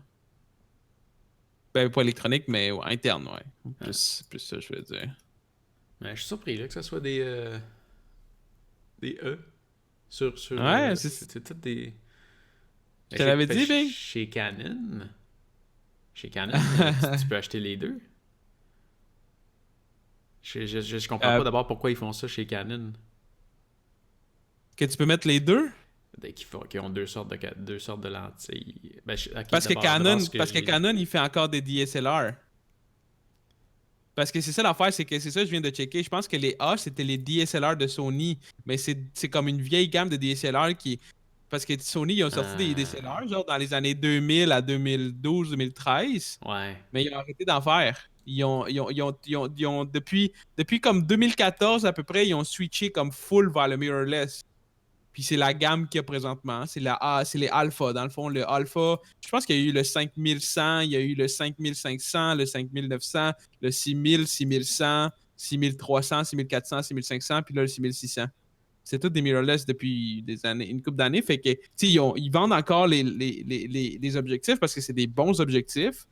[SPEAKER 1] Ben, pas électronique, mais ouais, interne, ouais. Plus ça, je veux dire.
[SPEAKER 2] Mais je suis surpris là, que ce soit des E sur
[SPEAKER 1] Ouais,
[SPEAKER 2] c'est tout des.
[SPEAKER 1] Je te l'avais dit, Big.
[SPEAKER 2] Chez Canon, tu peux acheter les deux. Je comprends pas d'abord pourquoi ils font ça chez Canon.
[SPEAKER 1] Que tu peux mettre les deux?
[SPEAKER 2] Qui ont deux sortes de lentilles. Ben,
[SPEAKER 1] Parce que Canon, il fait encore des DSLR. Parce que c'est ça l'affaire, c'est ça je viens de checker. Je pense que les A, c'était les DSLR de Sony. Mais c'est comme une vieille gamme de DSLR qui... Parce que Sony, ils ont sorti des DSLR, genre dans les années 2000 à 2012, 2013.
[SPEAKER 2] Ouais.
[SPEAKER 1] Mais ils ont arrêté d'en faire. Depuis comme 2014 à peu près, ils ont switché comme full vers le mirrorless. Puis c'est la gamme qu'il y a présentement. C'est les alpha. Dans le fond, le alpha, je pense qu'il y a eu le 5100, il y a eu le 5500, le 5900, le 6000, 6100, 6300, 6400, 6500, puis là le 6600. C'est tout des mirrorless depuis une couple d'années. Fait que, tu sais, ils vendent encore les objectifs parce que c'est des bons objectifs.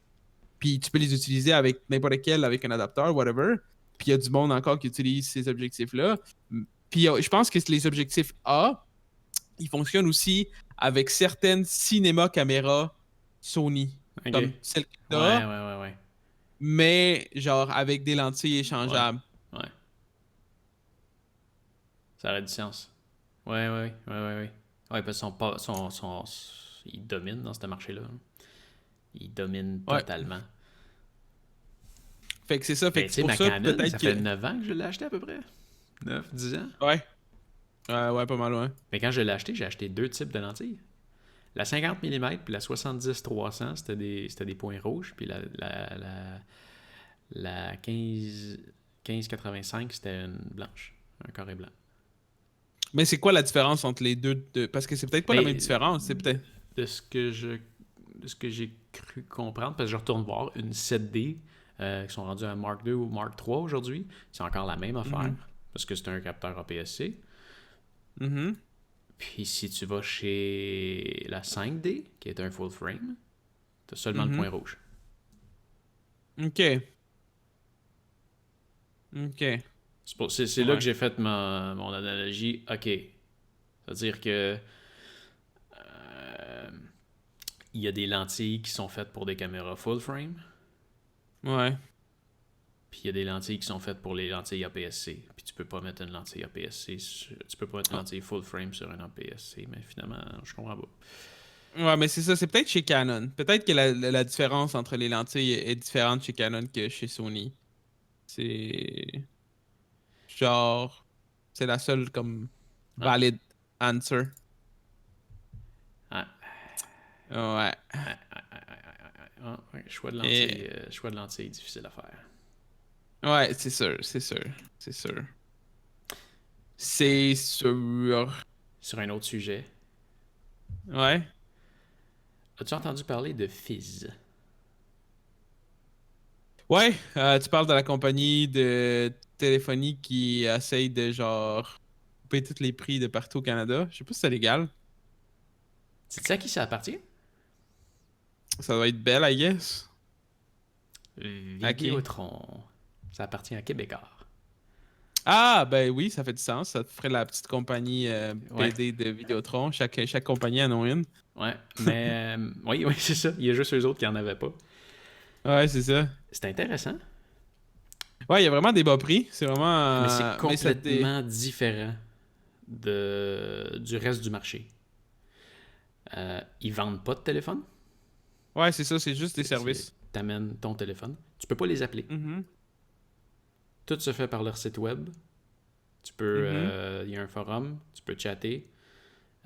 [SPEAKER 1] Puis tu peux les utiliser avec n'importe quel, avec un adapteur, whatever. Puis il y a du monde encore qui utilise ces objectifs-là. Puis je pense que les objectifs A, ils fonctionnent aussi avec certaines cinéma caméras Sony.
[SPEAKER 2] Ok.
[SPEAKER 1] Comme celle que
[SPEAKER 2] Ouais,
[SPEAKER 1] t'as,
[SPEAKER 2] ouais.
[SPEAKER 1] mais genre avec des lentilles échangeables.
[SPEAKER 2] Ouais. Ça aurait du sens. Ouais. Ouais, parce qu'ils dominent dans ce marché-là. Ils dominent
[SPEAKER 1] Ouais.
[SPEAKER 2] totalement.
[SPEAKER 1] Fait que c'est ça. Fait
[SPEAKER 2] Mais
[SPEAKER 1] que
[SPEAKER 2] tu
[SPEAKER 1] c'est
[SPEAKER 2] sais,
[SPEAKER 1] pour
[SPEAKER 2] ma
[SPEAKER 1] ça
[SPEAKER 2] Canon,
[SPEAKER 1] peut-être
[SPEAKER 2] ça
[SPEAKER 1] que...
[SPEAKER 2] fait 9 ans que je l'ai acheté à peu près. 9, 10 ans.
[SPEAKER 1] Ouais. Ouais, pas mal, ouais.
[SPEAKER 2] Mais quand je l'ai acheté, j'ai acheté 2 types de lentilles. La 50 mm puis la 70-300, c'était des points rouges. Puis la 15-85, c'était une blanche. Un carré blanc.
[SPEAKER 1] Mais c'est quoi la différence entre les deux? Parce que c'est peut-être pas la même différence. C'est peut-être...
[SPEAKER 2] De ce que j'ai cru comprendre, parce que je retourne voir une 7D qui sont rendus à Mark II ou Mark III aujourd'hui. C'est encore la même affaire, parce que c'est un capteur APS-C.
[SPEAKER 1] Mhm.
[SPEAKER 2] Puis si tu vas chez la 5D, qui est un full frame, t'as seulement le point rouge.
[SPEAKER 1] OK.
[SPEAKER 2] C'est là que j'ai fait mon analogie. OK. C'est-à-dire que il y a des lentilles qui sont faites pour des caméras full frame.
[SPEAKER 1] Ouais.
[SPEAKER 2] Puis il y a des lentilles qui sont faites pour les lentilles APS-C. Puis tu peux pas mettre une lentille APS-C tu peux pas mettre une lentille full frame sur un APS-C, mais finalement, je comprends pas.
[SPEAKER 1] Ouais, mais c'est ça. C'est peut-être chez Canon. Peut-être que la différence entre les lentilles est différente chez Canon que chez Sony. C'est... Genre... C'est la seule, comme... valid answer.
[SPEAKER 2] Ah.
[SPEAKER 1] Ouais.
[SPEAKER 2] Choix de lentilles difficile à faire.
[SPEAKER 1] Ouais, c'est sûr. C'est sûr.
[SPEAKER 2] Sur un autre sujet,
[SPEAKER 1] Ouais.
[SPEAKER 2] as-tu entendu parler de Fizz?
[SPEAKER 1] Ouais, tu parles de la compagnie de téléphonie qui essaye de genre couper tous les prix de partout au Canada. Je sais pas si c'est légal.
[SPEAKER 2] Sais-tu à qui ça appartient?
[SPEAKER 1] Ça doit être belle, I guess.
[SPEAKER 2] Vidéotron. Ça appartient à Québécois.
[SPEAKER 1] Ah, ben oui, ça fait du sens. Ça te ferait la petite compagnie
[SPEAKER 2] Ouais.
[SPEAKER 1] BD de Vidéotron. Chaque compagnie en a une.
[SPEAKER 2] Ouais, mais oui, c'est ça. Il y a juste eux autres qui en avaient pas.
[SPEAKER 1] Ouais, c'est ça.
[SPEAKER 2] C'est intéressant.
[SPEAKER 1] Ouais, il y a vraiment des bas prix. C'est vraiment...
[SPEAKER 2] mais c'est
[SPEAKER 1] mais ça
[SPEAKER 2] complètement différent du reste du marché. Ils vendent pas de téléphone.
[SPEAKER 1] Ouais, c'est ça. C'est juste des services.
[SPEAKER 2] T'amènes ton téléphone. Tu peux pas les appeler.
[SPEAKER 1] Mhm.
[SPEAKER 2] Tout se fait par leur site web. Tu peux... Il y a un forum. Tu peux chatter.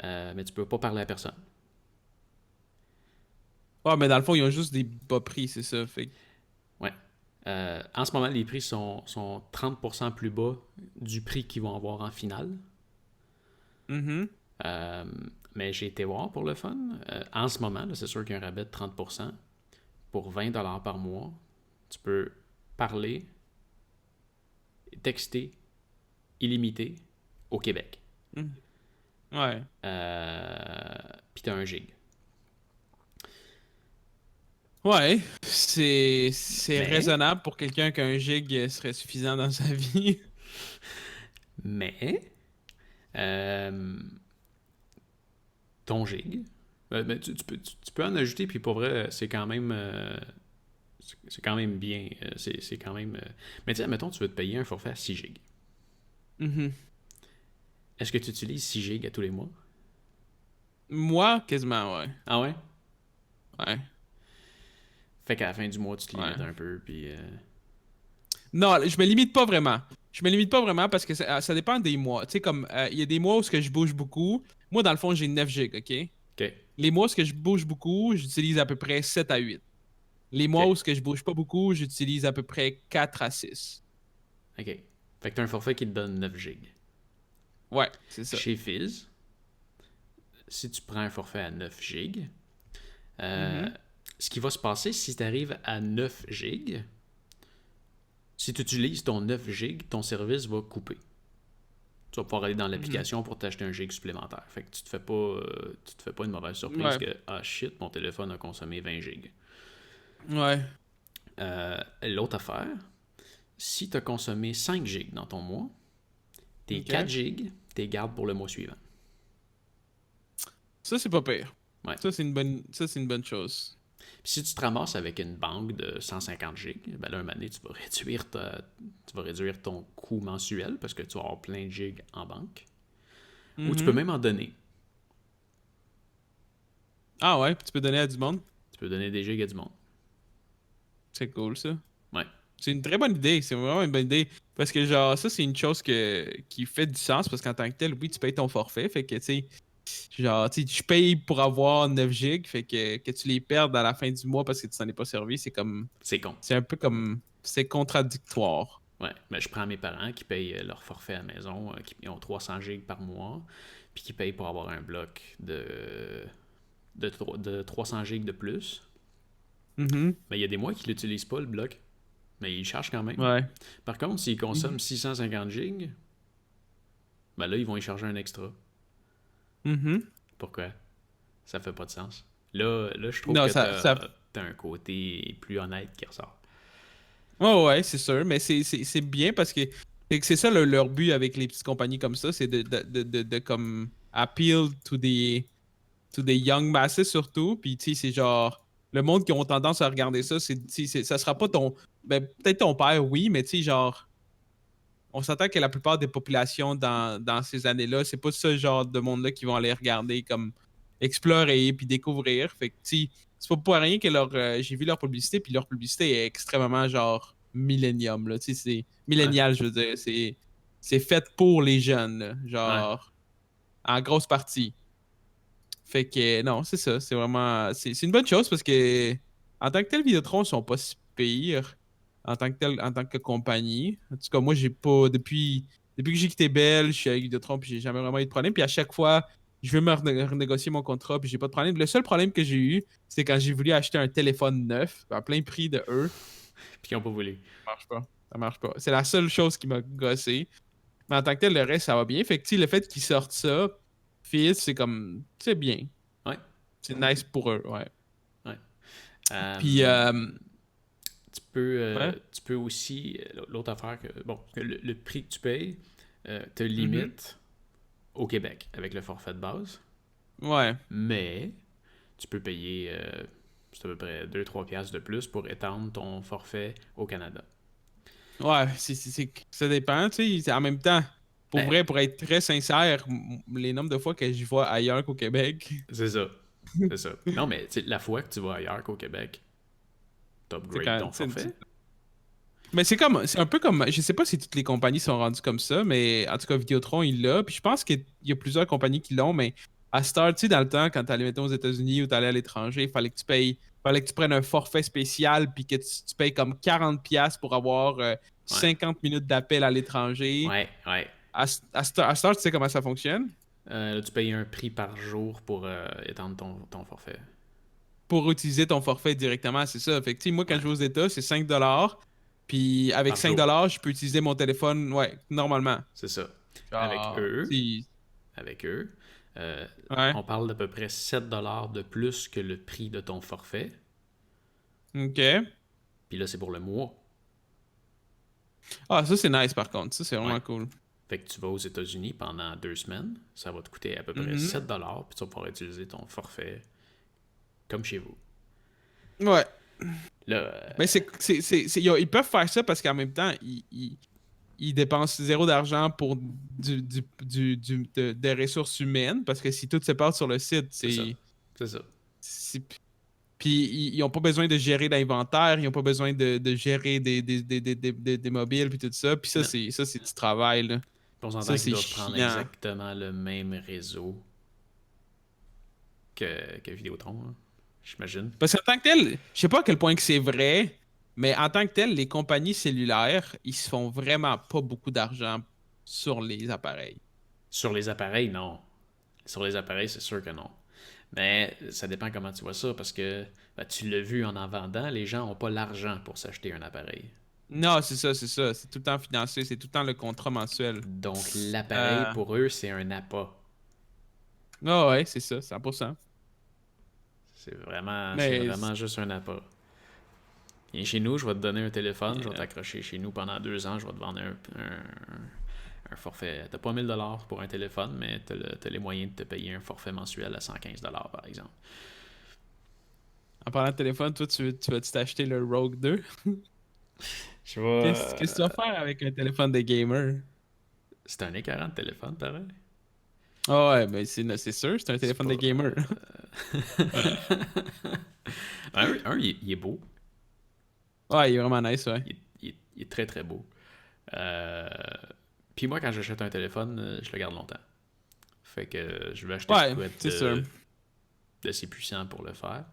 [SPEAKER 2] Mais tu peux pas parler à personne.
[SPEAKER 1] Ouais, mais dans le fond, ils ont juste des bas prix, c'est ça. Fait...
[SPEAKER 2] Ouais. En ce moment, les prix sont 30% plus bas du prix qu'ils vont avoir en finale.
[SPEAKER 1] Mhm.
[SPEAKER 2] Mais j'ai été voir pour le fun. En ce moment, là, c'est sûr qu'il y a un rabais de 30%. Pour 20$ par mois, tu peux parler, texter, illimité, au Québec.
[SPEAKER 1] Ouais.
[SPEAKER 2] Puis t'as 1 gig.
[SPEAKER 1] Ouais, c'est
[SPEAKER 2] Mais-
[SPEAKER 1] raisonnable pour quelqu'un qu'un gig serait suffisant dans sa vie.
[SPEAKER 2] Mais ton gig, ben, tu peux en ajouter, puis pour vrai, c'est quand même bien. C'est quand même. Mais tu sais, mettons, tu veux te payer un forfait à 6 gigs.
[SPEAKER 1] Mhm.
[SPEAKER 2] Est-ce que tu utilises 6 gigs à tous les mois?
[SPEAKER 1] Moi, quasiment, ouais.
[SPEAKER 2] Ah ouais?
[SPEAKER 1] Ouais.
[SPEAKER 2] Fait qu'à la fin du mois, tu te limites
[SPEAKER 1] Ouais.
[SPEAKER 2] un peu, puis...
[SPEAKER 1] Non, je me limite pas vraiment. Je me limite pas vraiment parce que ça dépend des mois. Tu sais, comme, il y a des mois où ce que je bouge beaucoup. Moi, dans le fond, j'ai 9 gigs, OK?
[SPEAKER 2] OK.
[SPEAKER 1] Les mois où ce que je bouge beaucoup, j'utilise à peu près 7 à 8. Les mois
[SPEAKER 2] Ok.
[SPEAKER 1] où ce que je bouge pas beaucoup, j'utilise à peu près 4 à 6.
[SPEAKER 2] OK. Fait que t'as un forfait qui te donne 9 gigs.
[SPEAKER 1] Ouais, c'est ça.
[SPEAKER 2] Chez Fizz, si tu prends un forfait à 9 gigs, euh,
[SPEAKER 1] Mhm.
[SPEAKER 2] ce qui va se passer si tu arrives à 9 gigs, si tu utilises ton 9 gigs, ton service va couper. Tu vas pouvoir aller dans
[SPEAKER 1] Mhm.
[SPEAKER 2] l'application pour t'acheter un gig supplémentaire. Fait que tu te fais pas une mauvaise surprise
[SPEAKER 1] Ouais.
[SPEAKER 2] que ah shit, mon téléphone a consommé 20 gigs.
[SPEAKER 1] Ouais.
[SPEAKER 2] L'autre affaire, si tu as consommé 5 gigs dans ton mois, tes 4
[SPEAKER 1] OK.
[SPEAKER 2] gigs, tes gardes pour le mois suivant.
[SPEAKER 1] Ça, c'est pas pire.
[SPEAKER 2] Ouais.
[SPEAKER 1] Ça, c'est une bonne chose.
[SPEAKER 2] Puis si tu te ramasses avec une banque de 150 gigs, ben là, un moment donné, tu vas réduire ton coût mensuel parce que tu vas avoir plein de gigs en banque. Ou tu peux
[SPEAKER 1] Mhm.
[SPEAKER 2] même en donner.
[SPEAKER 1] Ah ouais, puis tu peux donner à du monde.
[SPEAKER 2] Tu peux donner des gigs à du monde.
[SPEAKER 1] C'est cool, ça.
[SPEAKER 2] Ouais.
[SPEAKER 1] C'est une très bonne idée. C'est vraiment une bonne idée. Parce que, genre, ça, c'est une chose qui fait du sens. Parce qu'en tant que tel, oui, tu payes ton forfait. Fait que, tu sais, genre, tu sais, je paye pour avoir 9 gigs. Fait que tu les perdes à la fin du mois parce que tu t'en es pas servi, c'est comme.
[SPEAKER 2] C'est con.
[SPEAKER 1] C'est un peu comme. C'est contradictoire.
[SPEAKER 2] Ouais. Ben, je prends mes parents qui payent leur forfait à la maison, qui ont 300 gigs par mois, puis qui payent pour avoir un bloc de 300 gigs de plus.
[SPEAKER 1] Mhm.
[SPEAKER 2] Mais il y a des mois qui l'utilisent pas, le bloc. Mais ils chargent quand même.
[SPEAKER 1] Ouais.
[SPEAKER 2] Par contre, s'ils consomment
[SPEAKER 1] Mhm.
[SPEAKER 2] 650 gigs, ben là, ils vont y charger un extra.
[SPEAKER 1] Mhm.
[SPEAKER 2] Pourquoi? Ça fait pas de sens. Là je trouve
[SPEAKER 1] Non,
[SPEAKER 2] que
[SPEAKER 1] ça.
[SPEAKER 2] t'as un côté plus honnête qui ressort.
[SPEAKER 1] Ouais, ouais, c'est sûr. Mais c'est bien parce que c'est ça leur but avec les petites compagnies comme ça. C'est de comme appeal to the young masses surtout. Puis, tu sais, c'est genre. Le monde qui ont tendance à regarder ça, ça sera pas ton. Ben, peut-être ton père, oui, mais tu sais, genre. On s'entend que la plupart des populations dans ces années-là, c'est pas ce genre de monde-là qui vont aller regarder comme explorer puis découvrir. Fait que, tu sais, c'est pas pour rien que j'ai vu leur publicité, puis leur publicité est extrêmement genre millénium, là. Tu sais, c'est
[SPEAKER 2] Ouais,
[SPEAKER 1] millénial, je veux dire. C'est fait pour les jeunes, là,
[SPEAKER 2] ouais,
[SPEAKER 1] genre, en grosse partie. Fait que non, c'est ça. C'est vraiment. C'est une bonne chose parce que en tant que tel, Vidéotron sont pas si pires en tant que tel, en tant que compagnie. En tout cas, moi, j'ai pas. Depuis que j'ai quitté Bell, je suis avec Vidéotron puis j'ai jamais vraiment eu de problème. Puis à chaque fois, je veux me renégocier mon contrat puis j'ai pas de problème. Le seul problème que j'ai eu, c'est quand j'ai voulu acheter un téléphone neuf à plein prix de eux.
[SPEAKER 2] puis ils ont pas voulu.
[SPEAKER 1] Ça marche pas. Ça marche pas. C'est la seule chose qui m'a gossé. Mais en tant que tel, le reste, ça va bien. Fait que, tu sais, le fait qu'ils sortent ça, Fizz, c'est comme. C'est bien.
[SPEAKER 2] Ouais,
[SPEAKER 1] C'est nice pour eux, ouais.
[SPEAKER 2] ouais.
[SPEAKER 1] Puis, ouais.
[SPEAKER 2] Tu peux aussi, l'autre affaire que, bon, que le prix que tu payes te
[SPEAKER 1] Mhm.
[SPEAKER 2] limite au Québec avec le forfait de base,
[SPEAKER 1] Ouais.
[SPEAKER 2] mais tu peux payer, c'est à peu près 2-3 piastres de plus pour étendre ton forfait au Canada.
[SPEAKER 1] Ouais, ça dépend, tu sais. En même temps, pour
[SPEAKER 2] Ben,
[SPEAKER 1] vrai, pour être très sincère, les nombres de fois que j'y vais ailleurs qu'au Québec.
[SPEAKER 2] c'est ça. C'est ça. Non, mais tu sais, la fois que tu vas ailleurs qu'au Québec,
[SPEAKER 1] C'est
[SPEAKER 2] t'upgrades
[SPEAKER 1] quand
[SPEAKER 2] ton forfait.
[SPEAKER 1] Mais c'est un peu comme, je sais pas si toutes les compagnies sont rendues comme ça, mais en tout cas, Vidéotron, il l'a. Puis je pense qu'il y a plusieurs compagnies qui l'ont, mais à Star, tu sais, dans le temps, quand t'allais, mettons, aux États-Unis ou t'allais à l'étranger, fallait que tu prennes un forfait spécial, puis que tu payes comme 40$ pour avoir
[SPEAKER 2] Ouais.
[SPEAKER 1] 50 minutes d'appel à l'étranger.
[SPEAKER 2] Ouais, ouais.
[SPEAKER 1] À Star, tu sais comment ça fonctionne?
[SPEAKER 2] Là, tu payes un prix par jour pour étendre ton forfait.
[SPEAKER 1] Pour utiliser ton forfait directement, c'est ça. Fait que, tu sais, moi, quand
[SPEAKER 2] Ouais.
[SPEAKER 1] je vais aux États, c'est 5$. Puis avec
[SPEAKER 2] Par
[SPEAKER 1] cinq
[SPEAKER 2] jour.
[SPEAKER 1] dollars, je peux utiliser mon téléphone, ouais, normalement.
[SPEAKER 2] C'est ça. Avec
[SPEAKER 1] Genre,
[SPEAKER 2] eux,
[SPEAKER 1] si.
[SPEAKER 2] avec eux, euh,
[SPEAKER 1] Ouais.
[SPEAKER 2] on parle d'à peu près 7$ de plus que le prix de ton forfait.
[SPEAKER 1] Ok.
[SPEAKER 2] Puis là, c'est pour le mois.
[SPEAKER 1] Ah, ça, c'est nice par contre. Ça, c'est
[SPEAKER 2] Ouais.
[SPEAKER 1] vraiment cool.
[SPEAKER 2] Fait que tu vas aux États-Unis pendant 2 semaines. Ça va te coûter à peu près
[SPEAKER 1] Mhm.
[SPEAKER 2] 7$. Puis tu vas pouvoir utiliser ton forfait comme chez vous.
[SPEAKER 1] Ouais.
[SPEAKER 2] Là,
[SPEAKER 1] Mais ils peuvent faire ça parce qu'en même temps, ils dépensent zéro d'argent pour des ressources humaines. Parce que si tout se passe sur le site,
[SPEAKER 2] c'est ça. C'est ça.
[SPEAKER 1] c'est- Puis ils ont pas besoin de gérer l'inventaire, ils ont pas besoin de gérer des mobiles, puis tout ça. Puis
[SPEAKER 2] Non.
[SPEAKER 1] ça, c'est du travail, là.
[SPEAKER 2] On
[SPEAKER 1] Ça,
[SPEAKER 2] s'entend qu'ils
[SPEAKER 1] c'est
[SPEAKER 2] doivent prendre
[SPEAKER 1] chiant.
[SPEAKER 2] exactement le même réseau que Vidéotron. Hein. j'imagine.
[SPEAKER 1] Parce qu'en tant que tel, je sais pas à quel point que c'est vrai, mais en tant que tel, les compagnies cellulaires, ils se font vraiment pas beaucoup d'argent sur les appareils.
[SPEAKER 2] Sur les appareils, non. Sur les appareils, c'est sûr que non. Mais ça dépend comment tu vois ça, parce que ben, tu l'as vu en vendant, les gens n'ont pas l'argent pour s'acheter un appareil.
[SPEAKER 1] Non, c'est ça, c'est ça. C'est tout le temps financé, c'est tout le temps le contrat mensuel.
[SPEAKER 2] Donc l'appareil,
[SPEAKER 1] Euh...
[SPEAKER 2] pour eux, c'est un appât.
[SPEAKER 1] Ah ouais, c'est ça, 100%.
[SPEAKER 2] C'est
[SPEAKER 1] Mais
[SPEAKER 2] vraiment juste un appât. Viens chez nous, je vais te donner un téléphone, je vais t'accrocher chez nous pendant 2 ans, je vais te vendre un forfait. T'as pas 1000$ pour un téléphone, mais t'as les moyens de te payer un forfait mensuel à 115$ par exemple.
[SPEAKER 1] en parlant de téléphone, toi, tu vas-tu t'acheter le Rogue 2?
[SPEAKER 2] Je vais.
[SPEAKER 1] Qu'est-ce que tu vas faire avec un téléphone de gamer?
[SPEAKER 2] C'est un écœurant de téléphone, pareil.
[SPEAKER 1] Ah ouais, mais c'est sûr, c'est un
[SPEAKER 2] C'est
[SPEAKER 1] téléphone de
[SPEAKER 2] pas.
[SPEAKER 1] gamer.
[SPEAKER 2] Il est beau.
[SPEAKER 1] Ouais, il est vraiment nice, ouais.
[SPEAKER 2] Il est très très beau. Euh, Puis moi, quand j'achète un téléphone, je le garde longtemps. Fait que je vais acheter de
[SPEAKER 1] Ouais,
[SPEAKER 2] quoi
[SPEAKER 1] c'est sûr.
[SPEAKER 2] d'assez puissant pour le faire.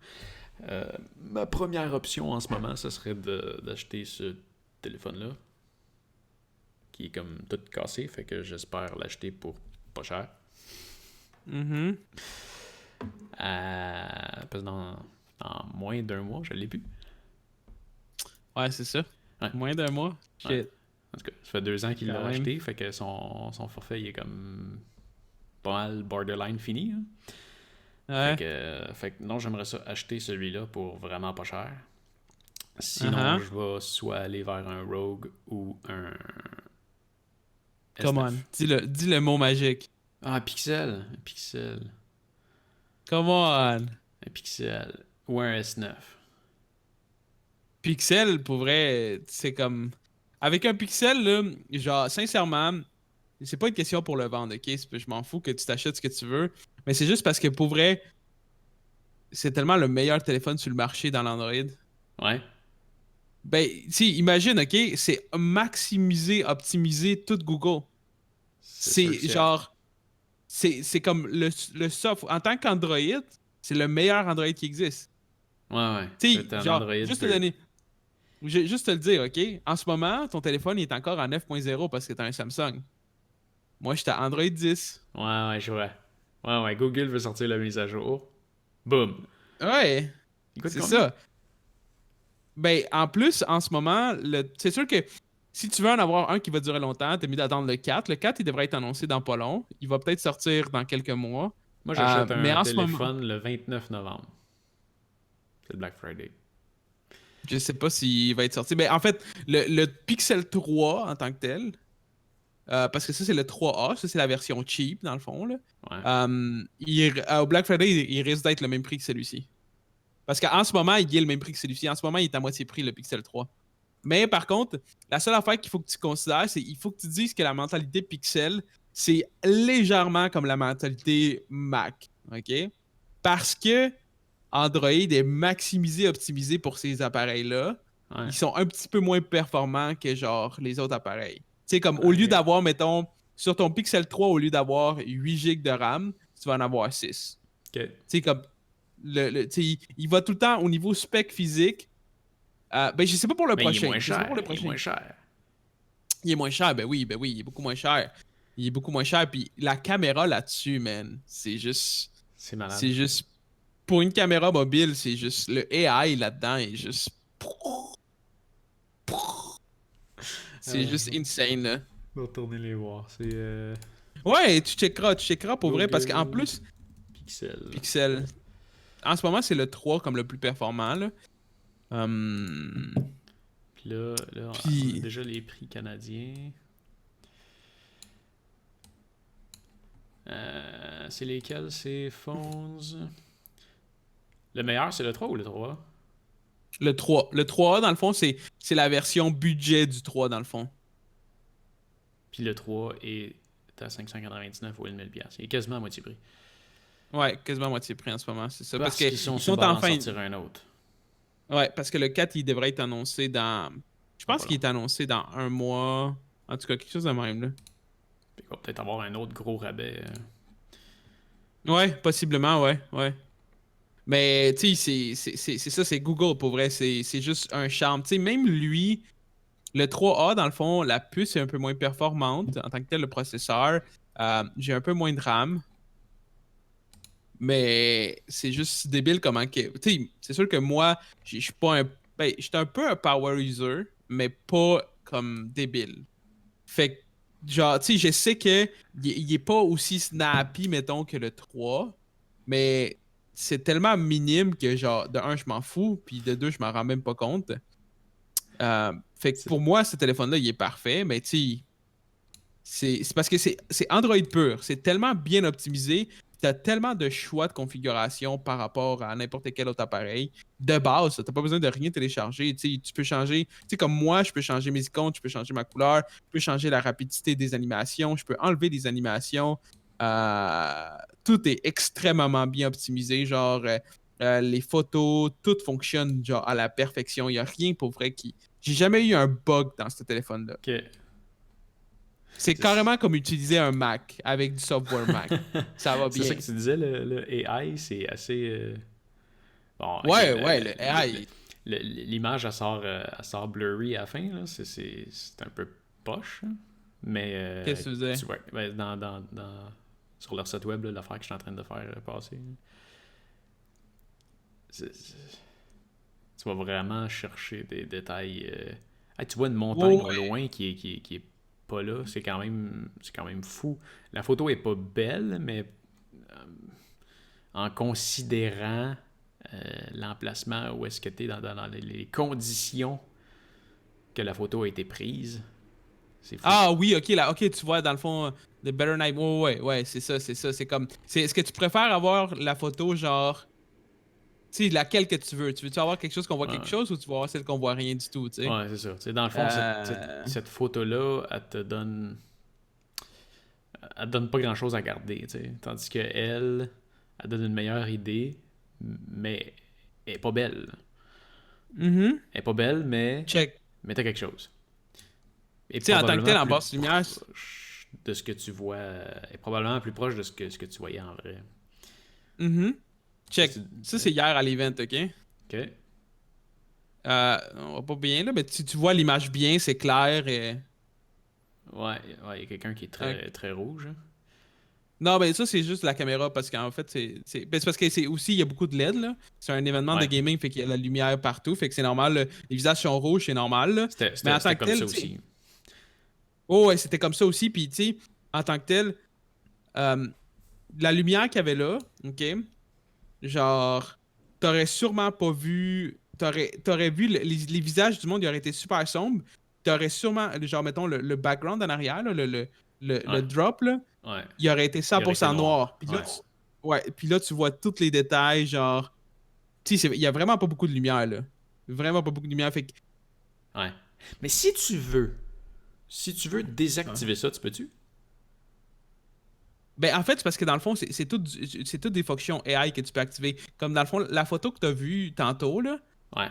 [SPEAKER 2] Ma première option en ce moment, ce serait d'acheter ce téléphone-là, qui est comme tout cassé, fait que j'espère l'acheter pour pas cher.
[SPEAKER 1] Mhm.
[SPEAKER 2] Parce que dans moins d'un mois, je l'ai plus.
[SPEAKER 1] Ouais, c'est ça.
[SPEAKER 2] Ouais.
[SPEAKER 1] Moins d'un mois. Shit.
[SPEAKER 2] Ouais. En tout cas, ça fait 2 ans qu'il
[SPEAKER 1] Quand
[SPEAKER 2] l'a
[SPEAKER 1] même.
[SPEAKER 2] acheté, fait que son forfait il est comme pas mal borderline fini. Hein.
[SPEAKER 1] Ouais.
[SPEAKER 2] Fait que non, j'aimerais ça acheter celui-là pour vraiment pas cher. Sinon,
[SPEAKER 1] Uh-huh.
[SPEAKER 2] je vais soit aller vers un Rogue ou un
[SPEAKER 1] Come
[SPEAKER 2] S9.
[SPEAKER 1] on. Dis le mot magique.
[SPEAKER 2] Ah, un Pixel. Un Pixel.
[SPEAKER 1] Come on.
[SPEAKER 2] Un Pixel. Ou un S9.
[SPEAKER 1] Pixel, pour vrai, c'est comme. Avec un pixel, là, genre, sincèrement, c'est pas une question pour le vendre, ok? Je m'en fous que tu t'achètes ce que tu veux. Mais c'est juste parce que pour vrai, c'est tellement le meilleur téléphone sur le marché dans l'Android.
[SPEAKER 2] Ouais.
[SPEAKER 1] Ben, si, imagine, ok? C'est maximiser, optimiser tout Google.
[SPEAKER 2] C'est sûr que
[SPEAKER 1] C'est
[SPEAKER 2] c'est hot.
[SPEAKER 1] genre. C'est comme le soft. En tant qu'Android, c'est le meilleur Android qui existe.
[SPEAKER 2] Ouais, ouais.
[SPEAKER 1] Tu sais,
[SPEAKER 2] C'est un
[SPEAKER 1] genre,
[SPEAKER 2] Android
[SPEAKER 1] juste te
[SPEAKER 2] pur.
[SPEAKER 1] donner. Juste te le dire, ok? En ce moment, ton téléphone il est encore en 9.0 parce que t'as un Samsung. Moi, j'étais à Android 10.
[SPEAKER 2] Ouais, ouais, je vois. Ouais, ouais. Google veut sortir la mise à jour. Boum.
[SPEAKER 1] Ouais,
[SPEAKER 2] Il coûte
[SPEAKER 1] c'est
[SPEAKER 2] combien?
[SPEAKER 1] ça. Ben, en plus, en ce moment, c'est sûr que si tu veux en avoir un qui va durer longtemps, t'as mieux d'attendre le 4. Le 4, il devrait être annoncé dans pas long. Il va peut-être sortir dans quelques mois.
[SPEAKER 2] Moi, j'achète
[SPEAKER 1] Mais
[SPEAKER 2] un
[SPEAKER 1] en ce moment,
[SPEAKER 2] téléphone le 29 novembre. C'est le Black Friday.
[SPEAKER 1] je sais pas s'il va être sorti. Ben, en fait, le Pixel 3 en tant que tel, parce que ça, c'est le 3A, ça, c'est la version cheap, dans le fond, là.
[SPEAKER 2] Ouais.
[SPEAKER 1] Au Black Friday, il risque d'être le même prix que celui-ci. Parce qu'en ce moment, il est le même prix que celui-ci. En ce moment, il est à moitié prix, le Pixel 3. Mais par contre, la seule affaire qu'il faut que tu considères, c'est qu'il faut que tu dises que la mentalité Pixel, c'est légèrement comme la mentalité Mac. OK? Parce que Android est maximisé, optimisé pour ces appareils-là.
[SPEAKER 2] Ouais.
[SPEAKER 1] Ils sont un petit peu moins performants que genre les autres appareils. Tu sais, comme au lieu
[SPEAKER 2] Ok.
[SPEAKER 1] d'avoir, mettons, sur ton Pixel 3, au lieu d'avoir 8 GB de RAM, tu vas en avoir 6.
[SPEAKER 2] Ok.
[SPEAKER 1] Tu sais, comme tu sais, il va tout le temps au niveau spec physique. Ben, je sais pas pour le
[SPEAKER 2] Mais il est
[SPEAKER 1] prochain.
[SPEAKER 2] moins
[SPEAKER 1] Je sais pas pour
[SPEAKER 2] cher.
[SPEAKER 1] le
[SPEAKER 2] Il est
[SPEAKER 1] prochain.
[SPEAKER 2] moins cher.
[SPEAKER 1] Il est moins cher, ben oui, il est beaucoup moins cher. Il est beaucoup moins cher. Puis la caméra là-dessus, man, c'est juste.
[SPEAKER 2] C'est malade.
[SPEAKER 1] C'est juste. Pour une caméra mobile, c'est juste. Le AI là-dedans est juste. C'est juste insane, là.
[SPEAKER 2] On va retourner les voir. C'est
[SPEAKER 1] Ouais, tu checkeras pour vrai, parce qu'en
[SPEAKER 2] Google
[SPEAKER 1] plus,
[SPEAKER 2] Pixel.
[SPEAKER 1] Pixel. En ce moment, c'est le 3 comme le plus performant, là.
[SPEAKER 2] Puis là, on
[SPEAKER 1] Puis-
[SPEAKER 2] a déjà les prix canadiens. C'est lesquels ces phones? Le meilleur, c'est le 3 ou le 3?
[SPEAKER 1] Le 3. Le 3A, dans le fond, c'est la version budget du 3, dans le fond.
[SPEAKER 2] Puis le 3 est à 599 au 1000$. Il est quasiment à moitié prix.
[SPEAKER 1] Ouais, quasiment moitié prix en ce moment, c'est ça.
[SPEAKER 2] Parce
[SPEAKER 1] que
[SPEAKER 2] qu'ils sont
[SPEAKER 1] ils
[SPEAKER 2] sur
[SPEAKER 1] sont
[SPEAKER 2] le bord
[SPEAKER 1] en
[SPEAKER 2] d'en
[SPEAKER 1] fin.
[SPEAKER 2] sortir un autre.
[SPEAKER 1] Ouais, parce que le 4, il devrait être annoncé dans. Je pense
[SPEAKER 2] Pas
[SPEAKER 1] qu'il est annoncé dans un mois. En tout cas, quelque chose de même, là.
[SPEAKER 2] Puis il va peut-être avoir un autre gros rabais.
[SPEAKER 1] Ouais, possiblement, ouais, ouais. Mais tu sais, c'est ça, c'est Google pour vrai. C'est juste un charme. Tu sais, même lui, le 3A, dans le fond, la puce est un peu moins performante en tant que tel, le processeur. J'ai un peu moins de RAM. Mais c'est juste débile comment que. Tu sais, c'est sûr que moi, je suis pas un. Ben, j'étais un peu un power user, mais pas comme débile. Fait que, genre, tu sais, je sais que il est pas aussi snappy, mettons, que le 3, mais c'est tellement minime que, genre, de un, je m'en fous, puis de deux, je m'en rends même pas compte. Fait que pour moi, ce téléphone-là, il est parfait, mais tu sais, c'est parce que c'est Android pur. C'est tellement bien optimisé. Tu as tellement de choix de configuration par rapport à n'importe quel autre appareil. De base, tu n'as pas besoin de rien télécharger. Tu sais, tu peux changer, tu sais, comme moi, je peux changer mes icônes, je peux changer ma couleur, je peux changer la rapidité des animations, je peux enlever des animations. Tout est extrêmement bien optimisé. Genre, les photos, tout fonctionne genre à la perfection. Il n'y a rien pour vrai qui. J'ai jamais eu un bug dans ce téléphone-là.
[SPEAKER 2] Ok.
[SPEAKER 1] C'est carrément comme utiliser un Mac avec du software Mac. Ça va
[SPEAKER 2] C'est
[SPEAKER 1] bien.
[SPEAKER 2] ça que tu disais, le AI, c'est assez. Bon, ok,
[SPEAKER 1] Ouais, le AI.
[SPEAKER 2] l'image, elle sort blurry à la fin, là. C'est un peu poche, hein. Mais
[SPEAKER 1] Qu'est-ce que tu veux dire?
[SPEAKER 2] tu vois, ben, sur leur site web, là, l'affaire que je suis en train de faire passer, tu vas vraiment chercher des détails. Hey, tu vois une montagne au loin qui est pas là, c'est quand même fou. La photo est pas belle, mais en considérant l'emplacement où est-ce que tu es dans les conditions que la photo a été prise, c'est fou.
[SPEAKER 1] Ah oui, ok, là, ok, tu vois, dans le fond, The Better Night. Ouais, c'est ça, c'est ça. C'est comme. Est-ce que tu préfères avoir la photo, genre. Tu sais, laquelle que tu veux? Tu veux-tu avoir quelque chose qu'on voit quelque
[SPEAKER 2] Ouais,
[SPEAKER 1] chose ou tu veux avoir celle qu'on voit rien du tout, tu sais?
[SPEAKER 2] ouais, c'est ça. Tu sais, dans le fond,
[SPEAKER 1] Euh...
[SPEAKER 2] cette photo-là, elle te donne pas grand-chose à garder, tu sais. Tandis que elle donne une meilleure idée, mais elle est pas belle.
[SPEAKER 1] mhm.
[SPEAKER 2] Elle est pas belle,
[SPEAKER 1] Check.
[SPEAKER 2] mais t'as quelque chose. Et
[SPEAKER 1] Tu sais, en tant que tel,
[SPEAKER 2] probablement
[SPEAKER 1] en
[SPEAKER 2] plus
[SPEAKER 1] basse lumière.
[SPEAKER 2] proche de ce que tu vois. Et probablement plus proche de ce que tu voyais en vrai.
[SPEAKER 1] Mhm.
[SPEAKER 2] Ça,
[SPEAKER 1] Check. Ça, c'est hier à l'event, ok?
[SPEAKER 2] Ok.
[SPEAKER 1] On va pas bien là, mais tu vois l'image bien, c'est clair.
[SPEAKER 2] Ouais, il y a quelqu'un qui est très, très rouge, hein.
[SPEAKER 1] Non, ben ça, c'est juste la caméra parce qu'en fait, ben, c'est parce que c'est aussi, il y a beaucoup de LED, là. C'est un événement de
[SPEAKER 2] Ouais.
[SPEAKER 1] gaming, fait qu'il y a la lumière partout, fait que c'est normal. Les visages sont rouges, c'est normal, là. Mais en tant
[SPEAKER 2] C'était
[SPEAKER 1] que
[SPEAKER 2] comme ça
[SPEAKER 1] tel, tu sais.
[SPEAKER 2] aussi.
[SPEAKER 1] Oh, ouais, c'était comme ça aussi. Puis, tu sais, en tant que tel, euh, la lumière qu'il y avait là, ok, genre, t'aurais sûrement pas vu. T'aurais vu les visages du monde, ils auraient été super sombres. T'aurais sûrement, genre, mettons, le background en arrière, là, le
[SPEAKER 2] Ouais.
[SPEAKER 1] drop, là,
[SPEAKER 2] Ouais.
[SPEAKER 1] il aurait été
[SPEAKER 2] Il aurait été
[SPEAKER 1] 100%
[SPEAKER 2] noir.
[SPEAKER 1] noir. Puis là,
[SPEAKER 2] Ouais.
[SPEAKER 1] ouais, puis là, tu vois tous les détails, genre. Tu sais, il y a vraiment pas beaucoup de lumière, là. Vraiment pas beaucoup de lumière. Fait que,
[SPEAKER 2] Ouais. Mais si tu veux désactiver ça, tu peux-tu?
[SPEAKER 1] ben, en fait, c'est parce que dans le fond, c'est toutes des fonctions AI que tu peux activer. Comme dans le fond, la photo que tu as vue tantôt, là,
[SPEAKER 2] Ouais.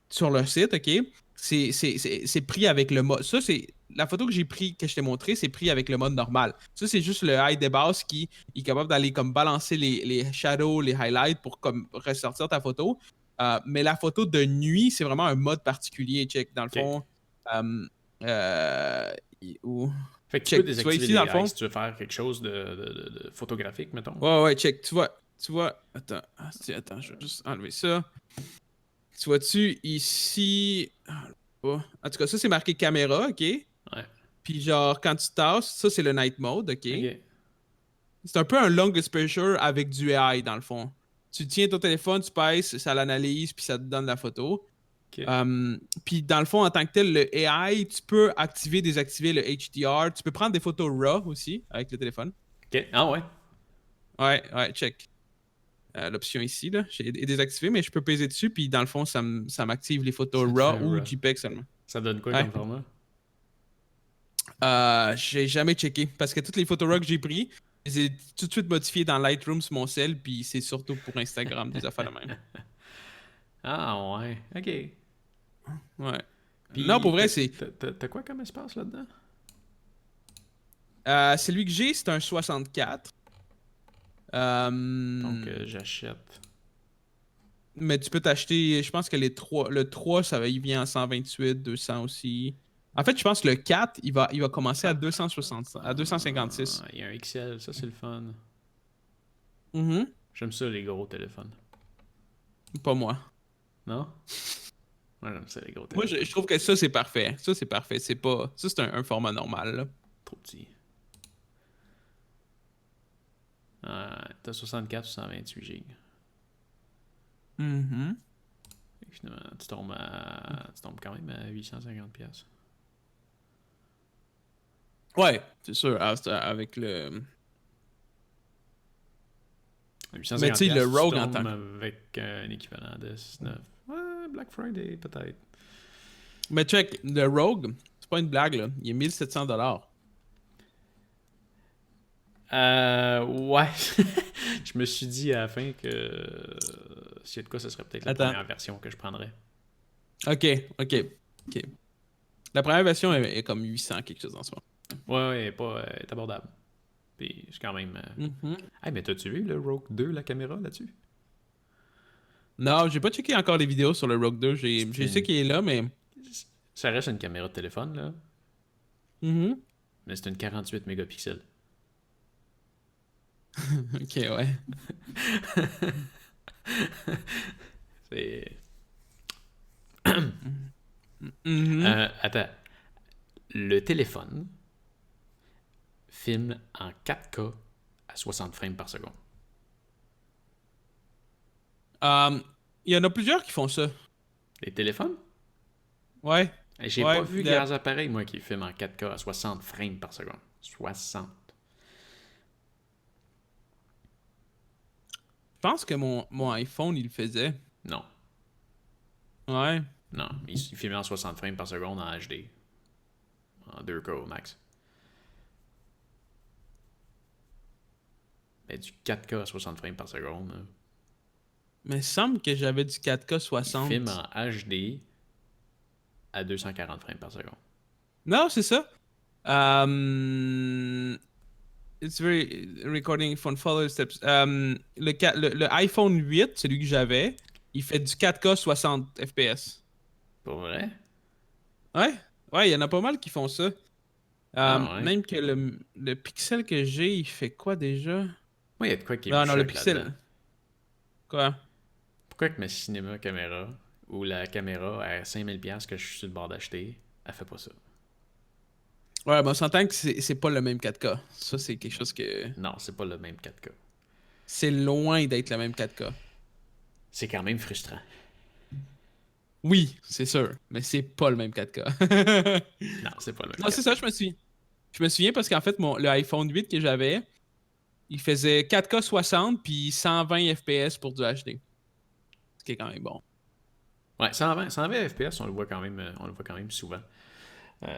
[SPEAKER 1] sur le site, OK, c'est pris avec le mode. Ça, c'est. La photo que j'ai pris, que je t'ai montré, c'est pris avec le mode normal. Ça, c'est juste le high des bases qui est capable d'aller comme balancer les shadows, les highlights pour comme ressortir ta photo. Mais la photo de nuit, c'est vraiment un mode particulier, check. Dans le
[SPEAKER 2] Ok.
[SPEAKER 1] fond, euh, euh, où-
[SPEAKER 2] Fait que tu peux
[SPEAKER 1] check. Tu vois
[SPEAKER 2] désactiver
[SPEAKER 1] ici, dans
[SPEAKER 2] les
[SPEAKER 1] le
[SPEAKER 2] AI
[SPEAKER 1] fond?
[SPEAKER 2] si tu veux faire quelque chose de photographique, mettons.
[SPEAKER 1] Ouais, check. Tu vois. Attends, attends, je vais juste enlever ça. Tu vois-tu ici. En tout cas, ça, c'est marqué caméra, OK?
[SPEAKER 2] Ouais.
[SPEAKER 1] Puis, genre, quand tu tasses, ça, c'est le night mode, OK?
[SPEAKER 2] Ok.
[SPEAKER 1] C'est un peu un long exposure avec du AI, dans le fond. Tu tiens ton téléphone, tu pèses, ça l'analyse, puis ça te donne la photo.
[SPEAKER 2] Ok.
[SPEAKER 1] Puis, dans le fond, en tant que tel, le AI, tu peux activer, désactiver le HDR. Tu peux prendre des photos RAW aussi avec le téléphone.
[SPEAKER 2] Ok. Ah ouais.
[SPEAKER 1] Ouais, check. L'option ici, là, est désactivée, mais je peux peser dessus, puis dans le fond, ça m'active les photos
[SPEAKER 2] Ça te fait
[SPEAKER 1] RAW
[SPEAKER 2] un
[SPEAKER 1] ou
[SPEAKER 2] RAW.
[SPEAKER 1] JPEG seulement.
[SPEAKER 2] Ça donne quoi
[SPEAKER 1] Ouais.
[SPEAKER 2] comme format?
[SPEAKER 1] J'ai jamais checké, parce que toutes les photos RAW que j'ai pris, je les ai tout de suite modifiées dans Lightroom sur mon cell, puis c'est surtout pour Instagram, des affaires de même.
[SPEAKER 2] Ah ouais. Ok.
[SPEAKER 1] Ouais. Non, pour
[SPEAKER 2] Puis,
[SPEAKER 1] vrai, c'est.
[SPEAKER 2] t'as quoi comme espace là-dedans?
[SPEAKER 1] Celui que j'ai, c'est un 64.
[SPEAKER 2] Donc,
[SPEAKER 1] Euh,
[SPEAKER 2] j'achète.
[SPEAKER 1] Mais tu peux t'acheter, je pense que le 3, il vient à 128, 200 aussi. En fait, je pense que le 4, il va commencer à 260, à 256.
[SPEAKER 2] Il y a un XL, ça c'est le fun.
[SPEAKER 1] Mhm.
[SPEAKER 2] J'aime ça les gros téléphones.
[SPEAKER 1] Pas moi.
[SPEAKER 2] Non? Moi j'aime ça les gros
[SPEAKER 1] Moi,
[SPEAKER 2] téléphones.
[SPEAKER 1] je trouve que ça, c'est parfait. Ça, c'est parfait. C'est pas... Ça, c'est un format normal, là.
[SPEAKER 2] Trop petit. T'as 64 ou 128 GB.
[SPEAKER 1] Mhm.
[SPEAKER 2] Et finalement, tu tombes quand même à 850$.
[SPEAKER 1] Ouais, c'est sûr. Avec le... Mais tu sais, le Rogue en tant que...
[SPEAKER 2] avec un équivalent de 19. Ouais, Black Friday, peut-être.
[SPEAKER 1] Mais check, le Rogue, c'est pas une blague, là. Il est 1700$.
[SPEAKER 2] Ouais. Je me suis dit à la fin que s'il y a de quoi, ce serait peut-être la
[SPEAKER 1] Attends.
[SPEAKER 2] première version que je prendrais.
[SPEAKER 1] Ok. La première version est comme 800, quelque chose en ce moment.
[SPEAKER 2] Ouais, elle est abordable. Puis c'est quand même.
[SPEAKER 1] Mhm.
[SPEAKER 2] Hey, mais t'as-tu vu le Rogue 2, la caméra là-dessus?
[SPEAKER 1] Non, j'ai pas checké encore les vidéos sur le Rogue 2. J'ai sais qu'il est là, mais...
[SPEAKER 2] Ça reste une caméra de téléphone, là.
[SPEAKER 1] Mhm.
[SPEAKER 2] Mais c'est une 48 mégapixels.
[SPEAKER 1] Ok, ouais.
[SPEAKER 2] C'est.
[SPEAKER 1] Mhm.
[SPEAKER 2] Attends. Le téléphone filme en 4K à 60 frames par seconde.
[SPEAKER 1] Il y en a plusieurs qui font ça.
[SPEAKER 2] Les téléphones?
[SPEAKER 1] Ouais.
[SPEAKER 2] J'ai
[SPEAKER 1] Ouais,
[SPEAKER 2] pas vu grands appareils, moi, qui filment en 4K à 60 frames par seconde. 60.
[SPEAKER 1] Je pense que mon iPhone, il le faisait.
[SPEAKER 2] Non.
[SPEAKER 1] Ouais.
[SPEAKER 2] Non. Il filme en 60 frames par seconde en HD. En 2K au max. Mais du 4K à 60 frames par seconde, là.
[SPEAKER 1] Mais il semble que j'avais du 4K
[SPEAKER 2] Il
[SPEAKER 1] 60.
[SPEAKER 2] filme en HD à 240 frames par seconde.
[SPEAKER 1] Non, c'est ça. It's very recording phone follow steps. Le iPhone 8, celui que j'avais, il fait du 4K 60 FPS.
[SPEAKER 2] Pour vrai?
[SPEAKER 1] Ouais. Ouais, il y en a pas mal qui font ça.
[SPEAKER 2] Ah ouais?
[SPEAKER 1] Même que le Pixel que j'ai, il fait quoi déjà?
[SPEAKER 2] Moi, il y a de quoi qui me
[SPEAKER 1] Non, non, le
[SPEAKER 2] choque là-dedans.
[SPEAKER 1] Pixel. Quoi?
[SPEAKER 2] Pourquoi que ma cinéma caméra ou la caméra à 5000$ que je suis sur le bord d'acheter, elle fait pas ça?
[SPEAKER 1] Ouais, ben on s'entend que c'est pas le même 4K. Ça, c'est quelque chose que...
[SPEAKER 2] Non, c'est pas le même 4K.
[SPEAKER 1] C'est loin d'être le même 4K.
[SPEAKER 2] C'est quand même frustrant.
[SPEAKER 1] Oui, c'est sûr, mais c'est pas le même 4K.
[SPEAKER 2] Non, c'est pas le même
[SPEAKER 1] Non,
[SPEAKER 2] 4K.
[SPEAKER 1] c'est ça, je me souviens parce qu'en fait, le iPhone 8 que j'avais, il faisait 4K 60 puis 120 FPS pour du HD. Ce qui est quand même bon.
[SPEAKER 2] Ouais, 120 FPS, on le voit quand même souvent.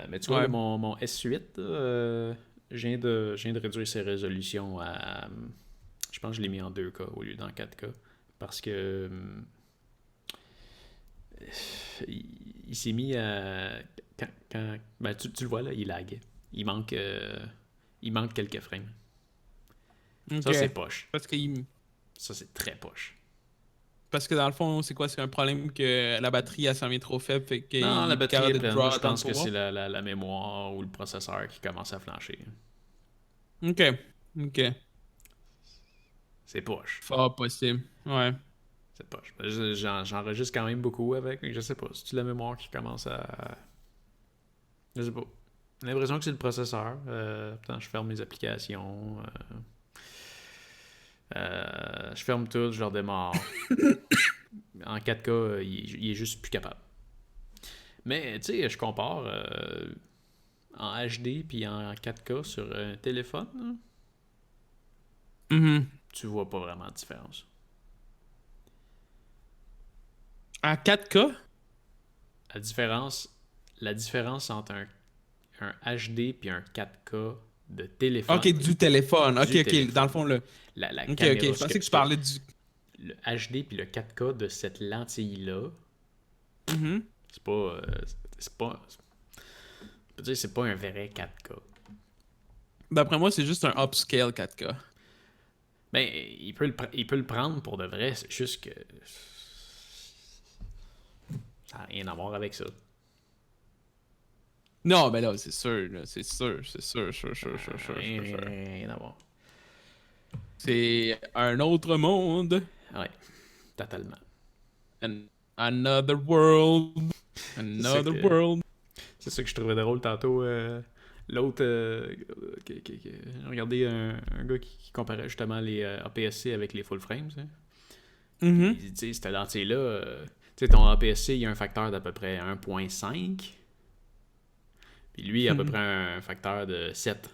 [SPEAKER 2] Mais tu vois,
[SPEAKER 1] Ouais.
[SPEAKER 2] là, mon S8, je viens de réduire ses résolutions à... Je pense que je l'ai mis en 2K au lieu d'en 4K. Parce que... il s'est mis à... ben, tu le vois, là, il lag. Il manque quelques frames.
[SPEAKER 1] Ok.
[SPEAKER 2] Ça, c'est poche. Ça, c'est très poche.
[SPEAKER 1] Parce que dans le fond, c'est quoi? C'est un problème que la batterie, elle s'en vient trop faible, fait qu'il
[SPEAKER 2] Non, la
[SPEAKER 1] est
[SPEAKER 2] batterie est
[SPEAKER 1] capable de
[SPEAKER 2] pleine.
[SPEAKER 1] draw
[SPEAKER 2] Moi, je
[SPEAKER 1] dans le
[SPEAKER 2] pense que
[SPEAKER 1] pouvoir.
[SPEAKER 2] c'est la mémoire ou le processeur qui commence à flancher.
[SPEAKER 1] Ok. Ok.
[SPEAKER 2] C'est poche.
[SPEAKER 1] Fort possible. Ouais.
[SPEAKER 2] C'est poche. J'enregistre quand même beaucoup avec, mais je sais pas. C'est-tu la mémoire qui commence à... Je sais pas. J'ai l'impression que c'est le processeur. Pourtant, je ferme mes applications. Je ferme tout, je leur démarre. En 4K, il est juste plus capable. Mais, tu sais, je compare en HD puis en 4K sur un téléphone. Là,
[SPEAKER 1] Mhm.
[SPEAKER 2] tu vois pas vraiment de différence.
[SPEAKER 1] À 4K?
[SPEAKER 2] La différence entre un HD puis un 4K de téléphone.
[SPEAKER 1] Ok, du téléphone. Ok, ok.
[SPEAKER 2] téléphone.
[SPEAKER 1] Dans le fond, le.
[SPEAKER 2] La
[SPEAKER 1] Ok,
[SPEAKER 2] caméra,
[SPEAKER 1] ok. Je pensais que tu parlais du.
[SPEAKER 2] Le HD puis le 4K de cette lentille-là,
[SPEAKER 1] Mhm.
[SPEAKER 2] c'est pas... je peux dire, c'est pas un vrai 4K.
[SPEAKER 1] D'après moi, c'est juste un upscale 4K.
[SPEAKER 2] Ben, il peut le prendre pour de vrai, c'est juste que Ça n'a rien à voir avec ça.
[SPEAKER 1] Non, mais là, c'est sûr, là, c'est sûr.
[SPEAKER 2] Rien à voir.
[SPEAKER 1] C'est un autre monde.
[SPEAKER 2] Ouais, totalement.
[SPEAKER 1] Another world. Another world.
[SPEAKER 2] C'est ça que je trouvais drôle tantôt. L'autre, regardez un gars qui comparait justement les APS-C avec les full frames.
[SPEAKER 1] Mm-hmm.
[SPEAKER 2] Il dit, cette lentille-là, ton APS-C, il y a un facteur d'à peu près 1.5. Puis lui, il a à peu près un facteur de 7.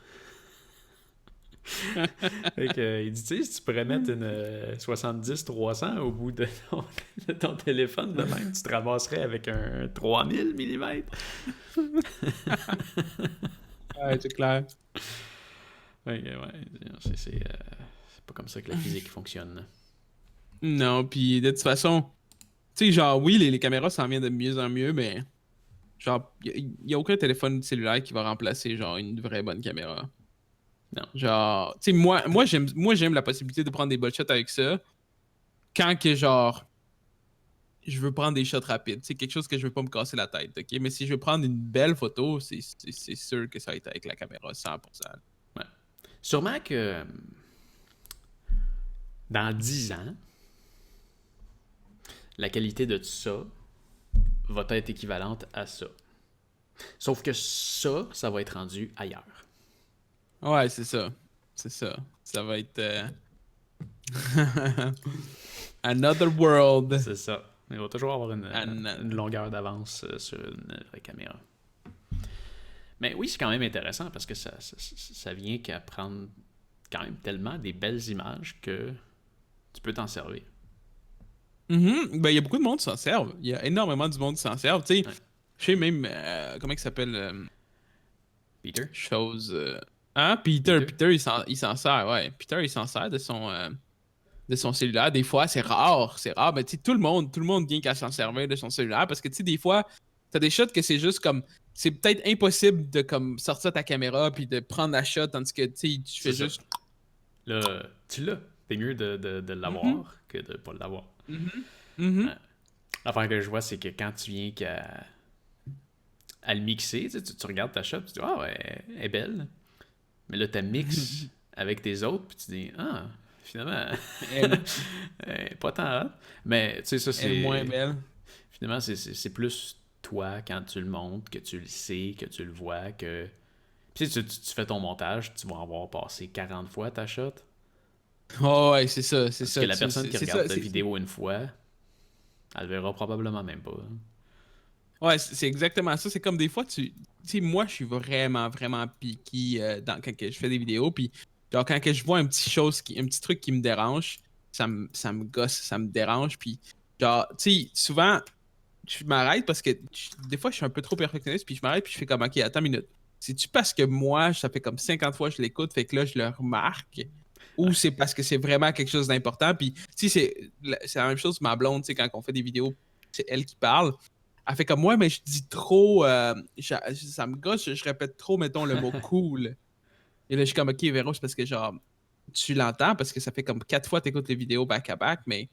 [SPEAKER 2] Fait que, il dit, tu sais, si tu pourrais mettre une 70-300 au bout de ton téléphone, de même, tu te ramasserais avec un 3000 mm.
[SPEAKER 1] Ouais, c'est clair.
[SPEAKER 2] Ouais, c'est pas comme ça que la physique fonctionne.
[SPEAKER 1] Non, puis de toute façon, tu sais, genre, oui, les caméras s'en viennent de mieux en mieux, mais genre, il y a aucun téléphone cellulaire qui va remplacer, genre, une vraie bonne caméra.
[SPEAKER 2] Non.
[SPEAKER 1] Genre, tu sais, moi j'aime la possibilité de prendre des bonnes shots avec ça quand que, genre, je veux prendre des shots rapides. C'est quelque chose que je veux pas me casser la tête, ok? Mais si je veux prendre une belle photo, c'est sûr que ça va être avec la caméra 100%.
[SPEAKER 2] Ouais. Sûrement que dans 10 ans, la qualité de ça va être équivalente à ça. Sauf que ça va être rendu ailleurs.
[SPEAKER 1] Ouais, c'est ça. C'est ça. Ça va être... Another world.
[SPEAKER 2] C'est ça. Il va toujours avoir une longueur d'avance sur une vraie caméra. Mais oui, c'est quand même intéressant parce que ça vient qu'à prendre quand même tellement des belles images que tu peux t'en servir.
[SPEAKER 1] Mm-hmm. Ben, il y a beaucoup de monde qui s'en servent. Il y a énormément du monde qui s'en servent. Tu sais, je sais même... comment il s'appelle?
[SPEAKER 2] Peter?
[SPEAKER 1] Peter, il s'en sert, ouais. Peter, il s'en sert de son cellulaire. Des fois, c'est rare. Mais tu sais, tout le monde vient qu'à s'en servir de son cellulaire parce que, tu sais, des fois, t'as des shots que c'est juste comme... C'est peut-être impossible de comme sortir ta caméra puis de prendre la shot tandis que, tu sais, tu fais juste...
[SPEAKER 2] Là, tu l'as. C'est mieux de l'avoir que de pas l'avoir. L'affaire que je vois, c'est que quand tu viens à le mixer, tu regardes ta shot, tu dis « Ah, ouais, elle est belle. » Mais là, tu mixes avec tes autres, puis tu dis « Ah, finalement, pas tant hot. » Mais, tu sais, ça, c'est...
[SPEAKER 1] Elle est moins belle.
[SPEAKER 2] Finalement, c'est plus toi, quand tu le montes, que tu le sais, que tu le vois, que... Puis tu fais ton montage, tu vas en avoir passé 40 fois ta shot.
[SPEAKER 1] Oh, ouais, c'est ça.
[SPEAKER 2] Parce que la personne qui regarde ta vidéo une fois, elle verra probablement même pas.
[SPEAKER 1] Ouais, c'est exactement ça. C'est comme des fois, tu sais, moi, je suis vraiment, vraiment picky quand je fais des vidéos. Puis, genre, quand je vois un petit truc qui me dérange, ça me gosse, ça me dérange. Puis, genre, tu sais, souvent, je m'arrête parce que des fois, je suis un peu trop perfectionniste. Puis, je m'arrête, puis je fais comme, OK, attends une minute. C'est-tu parce que moi, ça fait comme 50 fois que je l'écoute, fait que là, je le remarque? Ou c'est parce que c'est vraiment quelque chose d'important? Puis, tu sais, c'est la même chose, ma blonde, tu sais, quand on fait des vidéos, c'est elle qui parle. Elle fait comme moi, mais je dis trop, ça me gosse, je répète trop, mettons, le mot cool. Et là, je suis comme, OK, Véro, c'est parce que, genre, tu l'entends, parce que ça fait comme 4 fois que tu écoutes les vidéos back-à-back, mais,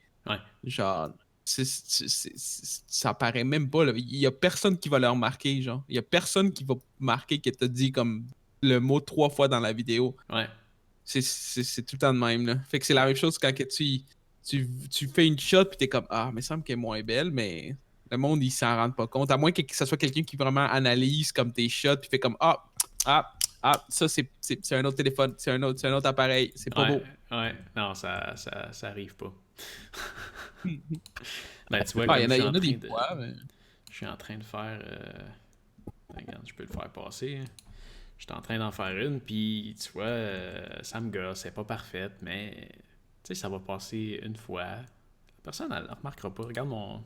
[SPEAKER 1] genre, ça paraît même pas, là. Il y a personne qui va le remarquer, genre. Il y a personne qui va marquer que t'as dit, comme, le mot 3 fois dans la vidéo.
[SPEAKER 2] Ouais.
[SPEAKER 1] C'est tout le temps de même, là. Fait que c'est la même chose quand que tu fais une shot, puis t'es comme, ah, mais il semble qu'elle est moins belle, mais... Le monde, il s'en rend pas compte. À moins que ça soit quelqu'un qui vraiment analyse comme tes shots puis fait comme ça c'est un autre téléphone, c'est un autre appareil, c'est pas beau.
[SPEAKER 2] Ouais, non, ça arrive pas. Ben, tu vois,
[SPEAKER 1] il y en a des fois, mais...
[SPEAKER 2] Je suis en train de faire... Regarde, je peux le faire passer. Je suis en train d'en faire une, puis tu vois, ça me gosse, c'est pas parfaite, mais tu sais, ça va passer une fois. La personne, elle ne remarquera pas. Regarde mon...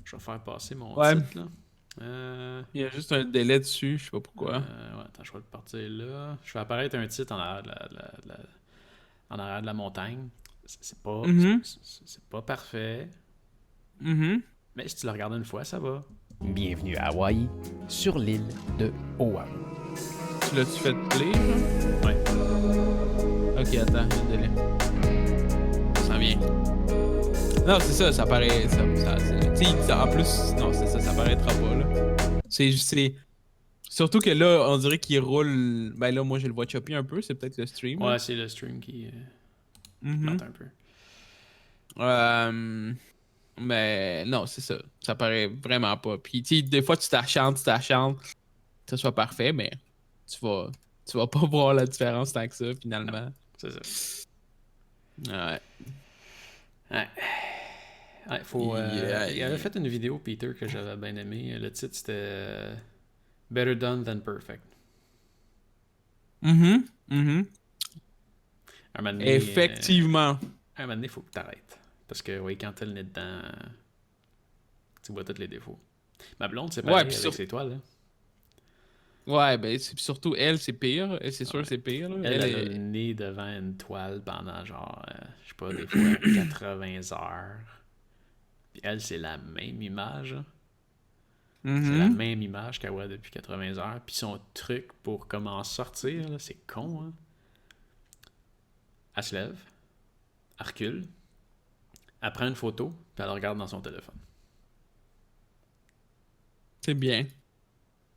[SPEAKER 2] Je vais faire passer mon titre, là.
[SPEAKER 1] Il y a juste un délai dessus, je sais pas pourquoi.
[SPEAKER 2] Attends, je vais le partir là. Je vais apparaître un titre en arrière de la montagne. C'est pas, c'est pas parfait. Mais si tu le regardes une fois, ça va. Bienvenue à Hawaï, sur l'île de Oahu.
[SPEAKER 1] Tu l'as-tu fait play, là?
[SPEAKER 2] Ouais.
[SPEAKER 1] Ok, attends, il y a un délai. Ça vient. Non, c'est ça paraît... Tu sais, tu sais, en plus, non, c'est ça, ça paraîtra pas, là. C'est... Surtout que là, on dirait qu'il roule... Ben là, moi, je le vois chopper un peu, c'est peut-être le stream.
[SPEAKER 2] Ouais,
[SPEAKER 1] Là.
[SPEAKER 2] c'est le stream qui
[SPEAKER 1] Mhm.
[SPEAKER 2] plante un peu.
[SPEAKER 1] Mais non, c'est ça. Ça paraît vraiment pas. Puis, tu sais, des fois, tu t'achantes, que ce soit parfait, mais tu vas, tu vas pas voir la différence tant que ça, finalement.
[SPEAKER 2] C'est ça.
[SPEAKER 1] Ouais.
[SPEAKER 2] Ouais. Ouais, faut,
[SPEAKER 1] Yeah,
[SPEAKER 2] il avait fait une vidéo, Peter, que j'avais bien aimé. Le titre, c'était Better Done Than Perfect.
[SPEAKER 1] Mhm. Mhm.
[SPEAKER 2] Un moment donné,
[SPEAKER 1] Effectivement.
[SPEAKER 2] un moment donné, faut que t'arrêtes. Parce que, oui, quand t'as le nez dedans, tu vois tous les défauts. Ma blonde, c'est pareil
[SPEAKER 1] Ouais,
[SPEAKER 2] avec
[SPEAKER 1] puis sur...
[SPEAKER 2] ses toiles. Là.
[SPEAKER 1] Ouais, ben, surtout elle, c'est pire. Elle, c'est sûr
[SPEAKER 2] Ouais.
[SPEAKER 1] que c'est pire. Là.
[SPEAKER 2] Elle a
[SPEAKER 1] est...
[SPEAKER 2] le nez devant une toile pendant genre, je sais pas, des fois 80 heures. Puis elle, c'est la même image. Hein. C'est la
[SPEAKER 1] Mhm.
[SPEAKER 2] même image qu'elle voit depuis 80 heures. Puis son truc pour comment en sortir, là, c'est con. Hein. Elle se lève, elle recule, elle prend une photo, puis elle la regarde dans son téléphone.
[SPEAKER 1] C'est bien.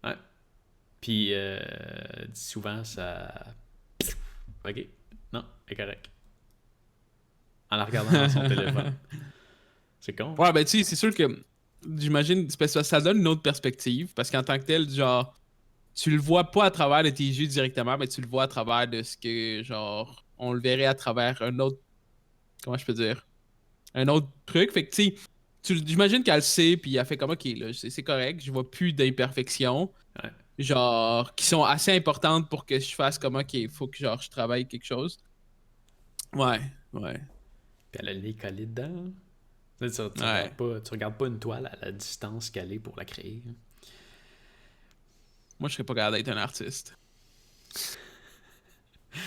[SPEAKER 2] Ouais. Puis souvent, ça. Ok. Non, elle est correct. En la regardant dans son téléphone. C'est con. Hein?
[SPEAKER 1] Ouais, ben, tu sais, c'est sûr que j'imagine, c'est parce que ça donne une autre perspective. Parce qu'en tant que tel, genre, tu le vois pas à travers de tes yeux directement, mais tu le vois à travers de ce que, genre, on le verrait à travers un autre. Comment je peux dire? Un autre truc. Fait que, tu sais, j'imagine qu'elle le sait, puis elle fait comme, ok, là, c'est correct, je vois plus d'imperfections.
[SPEAKER 2] Ouais.
[SPEAKER 1] Genre, qui sont assez importantes pour que je fasse comme, ok, il faut que, genre, je travaille quelque chose. Ouais, ouais,
[SPEAKER 2] Puis elle a le nez collé dedans.
[SPEAKER 1] ouais.
[SPEAKER 2] Tu regardes pas une toile à la distance qu'elle est pour la créer. Hein.
[SPEAKER 1] Moi, je serais pas capable d'être un artiste. Je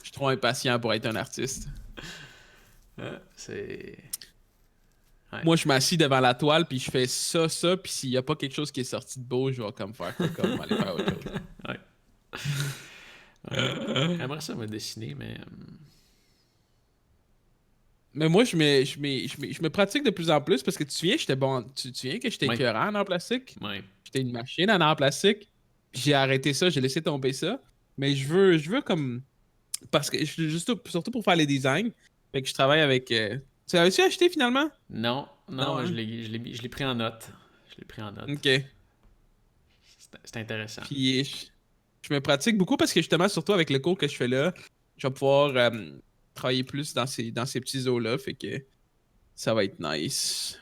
[SPEAKER 1] suis trop impatient pour être un artiste.
[SPEAKER 2] C'est. Ouais.
[SPEAKER 1] Moi, je m'assis devant la toile, puis je fais ça, puis s'il y a pas quelque chose qui est sorti de beau, je vais comme faire fuck off, aller faire autre chose.
[SPEAKER 2] Ouais. J'aimerais ça me dessiner, mais.
[SPEAKER 1] Mais moi, je me pratique de plus en plus parce que tu te souviens, j'étais bon. Tu te souviens que j'étais
[SPEAKER 2] Ouais.
[SPEAKER 1] écœurant en art plastique?
[SPEAKER 2] Ouais.
[SPEAKER 1] J'étais une machine en art plastique. Puis j'ai arrêté ça, j'ai laissé tomber ça. Mais je veux comme. Parce que juste surtout pour faire les designs. Fait que je travaille avec. Tu l'avais-tu acheté finalement?
[SPEAKER 2] Non,
[SPEAKER 1] Non,
[SPEAKER 2] mais
[SPEAKER 1] hein?
[SPEAKER 2] je l'ai pris en note. Je l'ai pris en note.
[SPEAKER 1] Ok.
[SPEAKER 2] C'est intéressant.
[SPEAKER 1] Puis je me pratique beaucoup parce que justement, surtout avec le cours que je fais là, je vais pouvoir travailler plus dans ces petits eaux-là. Fait que ça va être nice.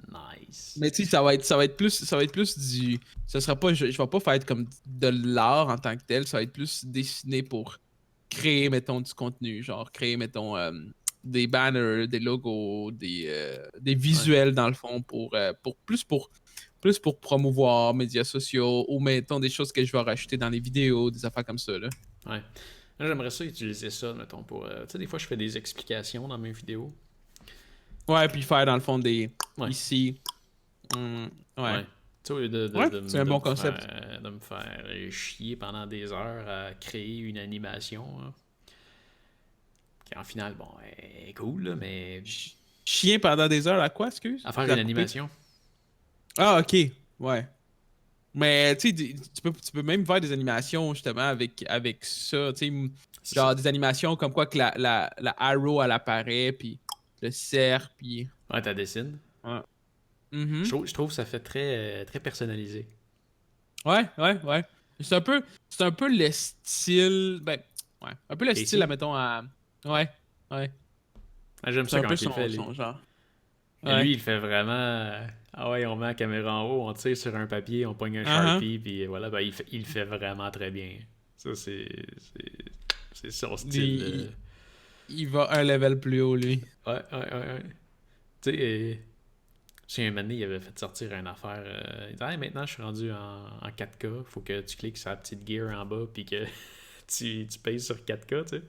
[SPEAKER 2] Nice.
[SPEAKER 1] Mais tu sais, ça va être plus du. Ça sera pas. Je vais pas faire comme de l'art en tant que tel. Ça va être plus dessiné pour créer, mettons, du contenu. Genre créer, mettons, des banners, des logos, des visuels dans le fond pour promouvoir médias sociaux ou mettons des choses que je vais rajouter dans les vidéos, des affaires comme ça là.
[SPEAKER 2] Ouais. Là, j'aimerais ça utiliser ça, mettons, pour. Tu sais, des fois, je fais des explications dans mes vidéos.
[SPEAKER 1] Ouais, puis faire dans le fond des
[SPEAKER 2] Ouais.
[SPEAKER 1] ici. Ouais.
[SPEAKER 2] Tu sais, au lieu
[SPEAKER 1] Ouais, c'est un bon concept.
[SPEAKER 2] De me faire chier pendant des heures à créer une animation. Hein, qui en final, bon, est cool, là, mais.
[SPEAKER 1] Chien pendant des heures à quoi, excuse?
[SPEAKER 2] À faire
[SPEAKER 1] Ça a
[SPEAKER 2] une
[SPEAKER 1] coupé.
[SPEAKER 2] animation.
[SPEAKER 1] Ah, ok. Ouais. Mais tu sais, tu peux même faire des animations justement avec ça. Tu sais, genre des animations comme quoi que la arrow elle apparaît, puis le cerf, puis.
[SPEAKER 2] Ouais, t'as dessines.
[SPEAKER 1] Ouais. Mhm.
[SPEAKER 2] Je trouve que ça fait très personnalisé.
[SPEAKER 1] Ouais, ouais, ouais. C'est un peu le style. Ben, ouais. Un peu le style,
[SPEAKER 2] Casey?
[SPEAKER 1] admettons, à. Ouais, ouais.
[SPEAKER 2] Ah, j'aime
[SPEAKER 1] C'est
[SPEAKER 2] ça
[SPEAKER 1] un peu
[SPEAKER 2] quand il le fait, lui.
[SPEAKER 1] son genre.
[SPEAKER 2] Et
[SPEAKER 1] Ouais.
[SPEAKER 2] lui, il fait vraiment. Ah ouais, on met la caméra en haut, on tire sur un papier, on pogne un
[SPEAKER 1] Uh-huh.
[SPEAKER 2] Sharpie, puis voilà, ben, il le fait vraiment très bien. Ça, c'est son style.
[SPEAKER 1] Il va un level plus haut, lui.
[SPEAKER 2] Ouais. Tu sais, j'ai un moment donné, il avait fait sortir une affaire. Il disait, hey, maintenant, je suis rendu en 4K. Faut que tu cliques sur la petite gear en bas, puis que tu payes sur 4K, tu sais.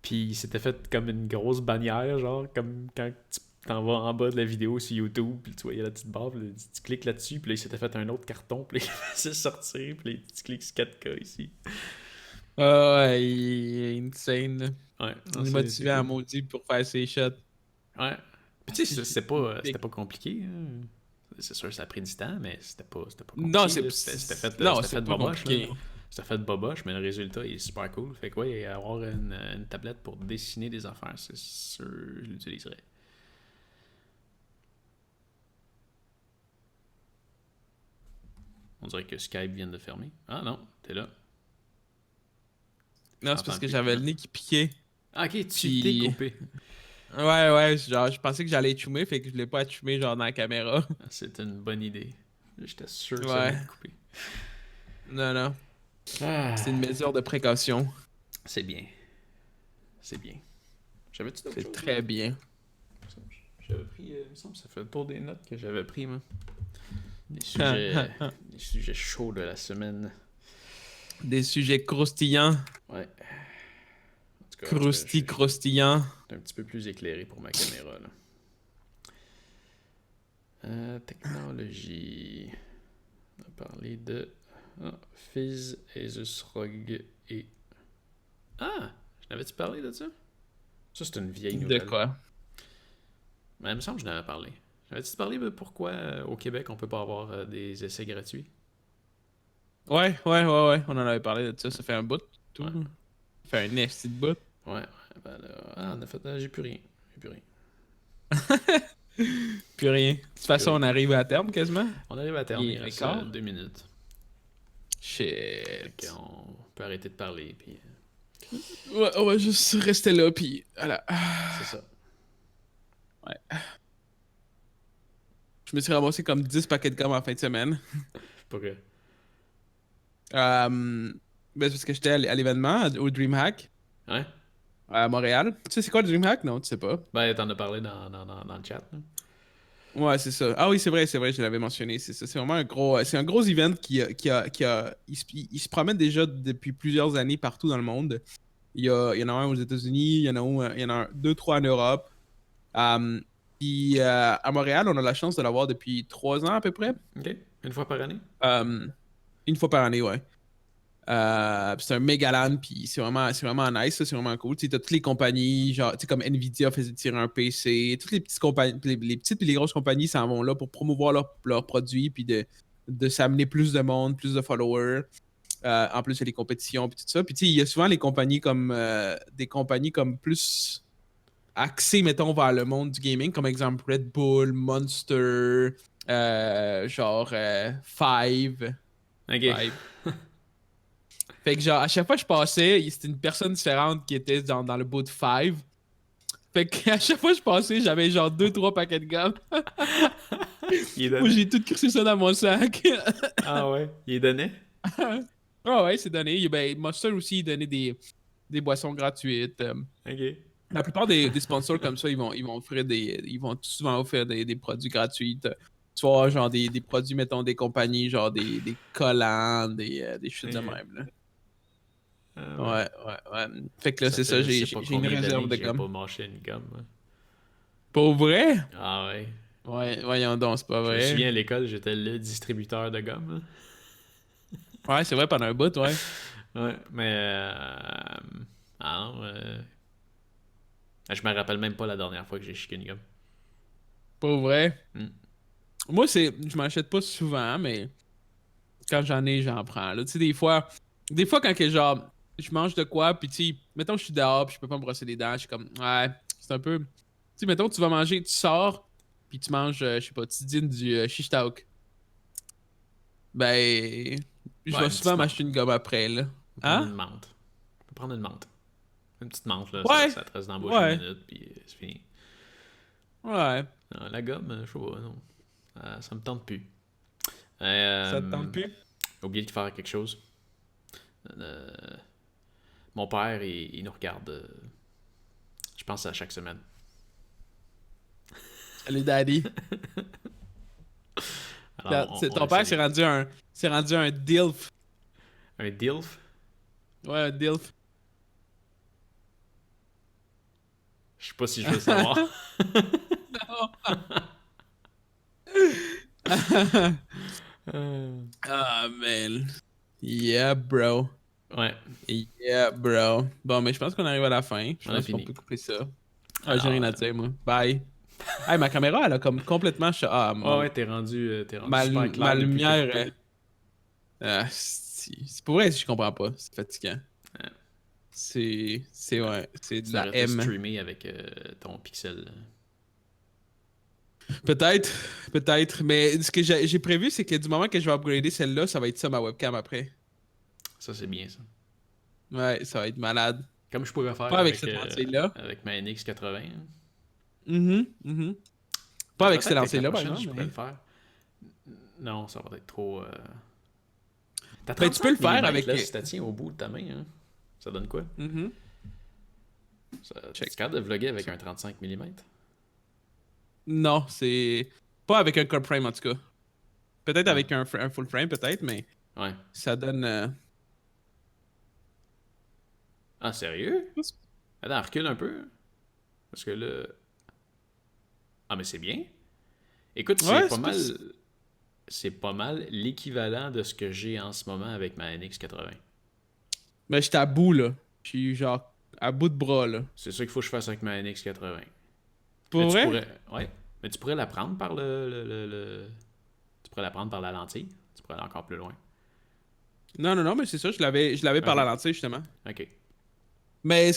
[SPEAKER 2] Puis il s'était fait comme une grosse bannière, genre, comme quand tu t'en vas en bas de la vidéo sur YouTube, puis tu voyais la petite barre, puis tu cliques là-dessus, puis là, il s'était fait un autre carton, puis là, il faisait sortir, puis là, tu cliques sur 4K ici.
[SPEAKER 1] Ouais, il est insane, là.
[SPEAKER 2] Ouais,
[SPEAKER 1] Il est motivé à maudit pour faire ses shots.
[SPEAKER 2] Ouais. Tu sais, c'était pas compliqué. Hein. C'est sûr, ça a pris du temps, mais c'était pas compliqué.
[SPEAKER 1] Non,
[SPEAKER 2] c'était fait
[SPEAKER 1] pas
[SPEAKER 2] boboche.
[SPEAKER 1] compliqué.
[SPEAKER 2] C'était fait boboche, mais le résultat il est super cool. Fait que ouais, avoir une tablette pour dessiner des affaires, c'est sûr, je l'utiliserais. On dirait que Skype vient de fermer. Ah non, t'es là.
[SPEAKER 1] Non, c'est parce que j'avais le nez qui piquait.
[SPEAKER 2] Ah ok, tu
[SPEAKER 1] Puis-
[SPEAKER 2] t'es coupé.
[SPEAKER 1] Ouais, genre, je pensais que j'allais choumer, fait que je voulais pas choumer, genre, dans la caméra.
[SPEAKER 2] C'était une bonne idée. J'étais sûr que
[SPEAKER 1] Ouais.
[SPEAKER 2] ça allait être coupé.
[SPEAKER 1] Non.
[SPEAKER 2] Ah,
[SPEAKER 1] C'est une mesure de précaution.
[SPEAKER 2] c'est bien. C'est bien. J'avais-tu d'autres
[SPEAKER 1] C'est
[SPEAKER 2] choses?
[SPEAKER 1] très bien.
[SPEAKER 2] J'avais pris, il me semble que ça fait le tour des notes que j'avais pris, moi. Des sujets chauds de la semaine.
[SPEAKER 1] Des sujets croustillants.
[SPEAKER 2] Ouais. En tout cas,
[SPEAKER 1] Croustillants.
[SPEAKER 2] j'étais un petit peu plus éclairé pour ma caméra, là. Technologie. On a parlé de Fizz, Asus ROG et... Ah! Je n'avais-tu parlé de ça? Ça, c'est une vieille nouvelle.
[SPEAKER 1] De quoi?
[SPEAKER 2] Mais il me semble que je n'avais parlé. J'avais-tu parlé de pourquoi au Québec on peut pas avoir des essais gratuits?
[SPEAKER 1] Ouais. On en avait parlé de ça. Ça fait un bout. Tout.
[SPEAKER 2] Ouais.
[SPEAKER 1] Ça fait un esti de bout.
[SPEAKER 2] Ouais. Ben là, on a fait... j'ai plus rien.
[SPEAKER 1] Plus rien. De toute façon, on arrive à terme quasiment.
[SPEAKER 2] On arrive à terme.
[SPEAKER 1] Il est
[SPEAKER 2] Il reste
[SPEAKER 1] record.
[SPEAKER 2] 2 minutes.
[SPEAKER 1] Shit.
[SPEAKER 2] On peut arrêter de parler, puis
[SPEAKER 1] Ouais, on va juste rester là, puis voilà.
[SPEAKER 2] c'est ça.
[SPEAKER 1] Je me suis ramassé comme 10 paquets de gomme en fin de semaine.
[SPEAKER 2] Pourquoi?
[SPEAKER 1] Ben, c'est parce que j'étais à l'événement, au DreamHack,
[SPEAKER 2] Ouais?
[SPEAKER 1] à Montréal. Tu sais, c'est quoi le DreamHack? Non, tu sais pas.
[SPEAKER 2] Ben, t'en as parlé dans le chat. Là.
[SPEAKER 1] Ouais, c'est ça. Ah oui, c'est vrai, je l'avais mentionné, c'est ça. C'est vraiment un gros event il se promène déjà depuis plusieurs années partout dans le monde. Il y en a un aux États-Unis, il y en a deux, trois en Europe. Puis à Montréal, on a la chance de l'avoir depuis 3 ans à peu près.
[SPEAKER 2] OK? Une fois par année?
[SPEAKER 1] Une fois par année, ouais. Puis c'est un méga LAN, puis c'est vraiment nice, ça, c'est vraiment cool. Tu sais, t'as toutes les compagnies, genre, tu sais, comme Nvidia faisait tirer un PC, toutes les petites compagnies, les petites et les grosses compagnies s'en vont là pour promouvoir leurs produits, puis de s'amener plus de monde, plus de followers. En plus, il y a les compétitions, puis tout ça. Puis tu sais, il y a souvent des compagnies comme plus axées, mettons, vers le monde du gaming, comme exemple Red Bull, Monster, Five.
[SPEAKER 2] OK.
[SPEAKER 1] Five. Fait que genre, à chaque fois que je passais, c'était une personne différente qui était dans le bout de Five. Fait que à chaque fois que je passais, j'avais genre 2-3 paquets de gomme. Moi, j'ai tout crissé ça dans mon sac.
[SPEAKER 2] Ah ouais? Il donnait?
[SPEAKER 1] Ah ouais, c'est donné. Ben, Monster aussi, il donnait des boissons gratuites.
[SPEAKER 2] OK.
[SPEAKER 1] La plupart des sponsors comme ça, ils vont souvent offrir des produits gratuits. Tu vois, genre des produits, mettons, des compagnies, genre des collants, des shit de
[SPEAKER 2] Ok.
[SPEAKER 1] même, là.
[SPEAKER 2] Ah
[SPEAKER 1] Ouais. Fait que là, c'est ça, j'ai une réserve de
[SPEAKER 2] J'ai
[SPEAKER 1] gomme.
[SPEAKER 2] pas mâché une gomme. Moi.
[SPEAKER 1] Pour vrai?
[SPEAKER 2] Ah ouais.
[SPEAKER 1] Ouais, voyons donc, c'est pas
[SPEAKER 2] Je me
[SPEAKER 1] vrai.
[SPEAKER 2] souviens à l'école, j'étais le distributeur de gomme.
[SPEAKER 1] Ouais, c'est vrai, pendant un bout, ouais.
[SPEAKER 2] Là. Ouais, mais... Ah non, je me rappelle même pas la dernière fois que j'ai chiqué une gomme.
[SPEAKER 1] Pour vrai.
[SPEAKER 2] Mm.
[SPEAKER 1] Moi, je m'achète pas souvent, mais quand j'en ai, j'en prends. Là. Tu sais, des fois quand que, genre, je mange de quoi, puis tu sais, mettons que je suis dehors, puis je peux pas me brosser les dents, je suis comme, ouais, c'est un peu. Tu sais, mettons tu vas manger, tu sors, puis tu manges, je sais pas, tu dînes du shish taouk. Ben, je
[SPEAKER 2] Ouais,
[SPEAKER 1] vais
[SPEAKER 2] une
[SPEAKER 1] souvent
[SPEAKER 2] petite
[SPEAKER 1] m'acheter une gomme après, là.
[SPEAKER 2] On peut prendre
[SPEAKER 1] Hein?
[SPEAKER 2] une menthe. On peut prendre une menthe. Une petite menthe, là.
[SPEAKER 1] Ouais.
[SPEAKER 2] Ça te reste dans la bouche
[SPEAKER 1] Ouais.
[SPEAKER 2] une minute, puis c'est fini.
[SPEAKER 1] Ouais.
[SPEAKER 2] Non, la gomme, je sais pas, non. Ça me tente plus.
[SPEAKER 1] Ça te tente plus?
[SPEAKER 2] J'ai oublié de faire quelque chose. Mon père, il nous regarde, je pense, à chaque semaine.
[SPEAKER 1] Salut, daddy.
[SPEAKER 2] Alors,
[SPEAKER 1] Ton père s'est rendu un DILF.
[SPEAKER 2] Un DILF?
[SPEAKER 1] Ouais, un DILF.
[SPEAKER 2] Je sais pas si je veux savoir.
[SPEAKER 1] Ah, man. Yeah, bro.
[SPEAKER 2] Ouais.
[SPEAKER 1] Yeah, bro. Bon, mais je pense qu'on arrive à la fin. Je
[SPEAKER 2] On a
[SPEAKER 1] pense qu'on
[SPEAKER 2] fini.
[SPEAKER 1] peut couper ça.
[SPEAKER 2] Alors,
[SPEAKER 1] j'ai rien à dire, moi. Bye. Hey, ma caméra, elle a comme complètement... Ah,
[SPEAKER 2] Ouais, t'es rendu
[SPEAKER 1] ma,
[SPEAKER 2] super clair
[SPEAKER 1] ma
[SPEAKER 2] depuis que t'as
[SPEAKER 1] lumière...
[SPEAKER 2] coupé.
[SPEAKER 1] C'est pour vrai, si je comprends pas. C'est fatigant.
[SPEAKER 2] Ouais.
[SPEAKER 1] Ouais, c'est
[SPEAKER 2] Tu
[SPEAKER 1] de la
[SPEAKER 2] devrais te
[SPEAKER 1] M.
[SPEAKER 2] streamer avec ton Pixel.
[SPEAKER 1] Peut-être, peut-être. Mais ce que j'ai prévu, c'est que du moment que je vais upgrader celle-là, ça va être ça ma webcam après.
[SPEAKER 2] Ça, c'est bien, ça.
[SPEAKER 1] Ouais, ça va être malade.
[SPEAKER 2] Comme je pourrais faire
[SPEAKER 1] Pas avec cette lentille-là.
[SPEAKER 2] avec ma NX80. Hein.
[SPEAKER 1] Mhm. Pas
[SPEAKER 2] Ben,
[SPEAKER 1] avec
[SPEAKER 2] peut-être
[SPEAKER 1] cette
[SPEAKER 2] avec la
[SPEAKER 1] lentille-là, par
[SPEAKER 2] prochaine, je
[SPEAKER 1] exemple.
[SPEAKER 2] pourrais le faire. Non, ça va être trop... T'as
[SPEAKER 1] Ben, tu peux le
[SPEAKER 2] 35
[SPEAKER 1] faire
[SPEAKER 2] mm,
[SPEAKER 1] avec...
[SPEAKER 2] là, si t'as tiens au bout de ta main. Hein. Ça donne quoi?
[SPEAKER 1] Mhm.
[SPEAKER 2] Tu es capable de vlogger avec un 35 mm?
[SPEAKER 1] Non, c'est... Pas avec un crop frame, en tout cas. Peut-être
[SPEAKER 2] Ouais.
[SPEAKER 1] avec un full frame, peut-être, mais
[SPEAKER 2] Ouais.
[SPEAKER 1] ça donne...
[SPEAKER 2] Ah, sérieux? Attends, recule un peu. Parce que là... Ah, mais c'est bien. Écoute,
[SPEAKER 1] Ouais, c'est pas...
[SPEAKER 2] c'est pas mal l'équivalent de ce que j'ai en ce moment avec ma NX80.
[SPEAKER 1] Mais j'étais à bout, là. Je suis genre à bout de bras, là.
[SPEAKER 2] C'est ça qu'il faut que je fasse avec ma NX80. Mais
[SPEAKER 1] Pour
[SPEAKER 2] tu
[SPEAKER 1] vrai?
[SPEAKER 2] pourrais... Ouais. Mais tu pourrais la prendre par Tu pourrais la prendre par la lentille. Tu pourrais aller encore plus loin.
[SPEAKER 1] Non, mais c'est ça, je l'avais par
[SPEAKER 2] Ok.
[SPEAKER 1] la lentille, justement.
[SPEAKER 2] Ok.
[SPEAKER 1] Mais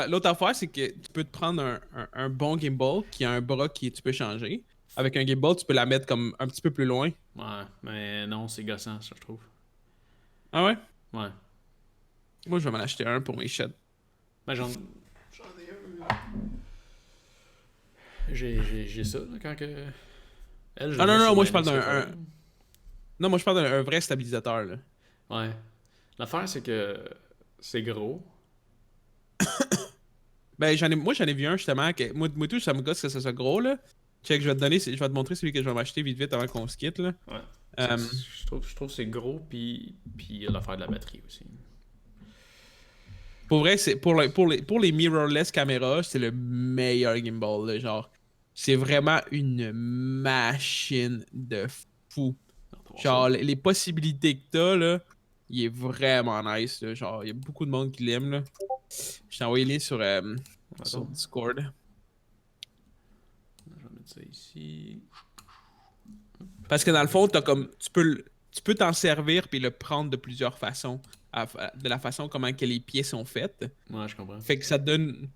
[SPEAKER 1] l'autre affaire, c'est que tu peux te prendre un bon gimbal qui a un bras qui tu peux changer. Avec un gimbal, tu peux la mettre comme un petit peu plus loin.
[SPEAKER 2] Ouais, mais non, c'est gossant, ça, je trouve.
[SPEAKER 1] Ah ouais?
[SPEAKER 2] Ouais.
[SPEAKER 1] Moi, je vais m'en acheter un pour mes shots.
[SPEAKER 2] Ben, j'en ai un. J'ai ça, là, quand que... Elle, je
[SPEAKER 1] Ah
[SPEAKER 2] l'ai
[SPEAKER 1] non,
[SPEAKER 2] sur
[SPEAKER 1] moi
[SPEAKER 2] ma
[SPEAKER 1] je parle
[SPEAKER 2] NX80.
[SPEAKER 1] Non, moi je parle d'un vrai stabilisateur, là.
[SPEAKER 2] Ouais. L'affaire, c'est que c'est gros.
[SPEAKER 1] Ben, moi j'en ai vu un justement. Moi tout, ça me gosse que ça soit gros, là. Check, je vais te montrer celui que je vais m'acheter vite avant qu'on se quitte, là.
[SPEAKER 2] Ouais.
[SPEAKER 1] Euh,
[SPEAKER 2] Je trouve que c'est gros, puis il y a l'affaire de la batterie aussi.
[SPEAKER 1] pour vrai, c'est pour les mirrorless caméras, c'est le meilleur gimbal, là, genre. C'est vraiment une machine de fou. Genre, les possibilités que t'as, là, il est vraiment nice, là. Genre, il y a beaucoup de monde qui l'aime, là. Je t'ai envoyé les sur Discord.
[SPEAKER 2] Je vais mettre ça ici.
[SPEAKER 1] Parce que dans le fond, tu peux t'en servir puis le prendre de plusieurs façons. De la façon comment que les pieds sont faites.
[SPEAKER 2] Ouais, je comprends.
[SPEAKER 1] Fait que ça te donne.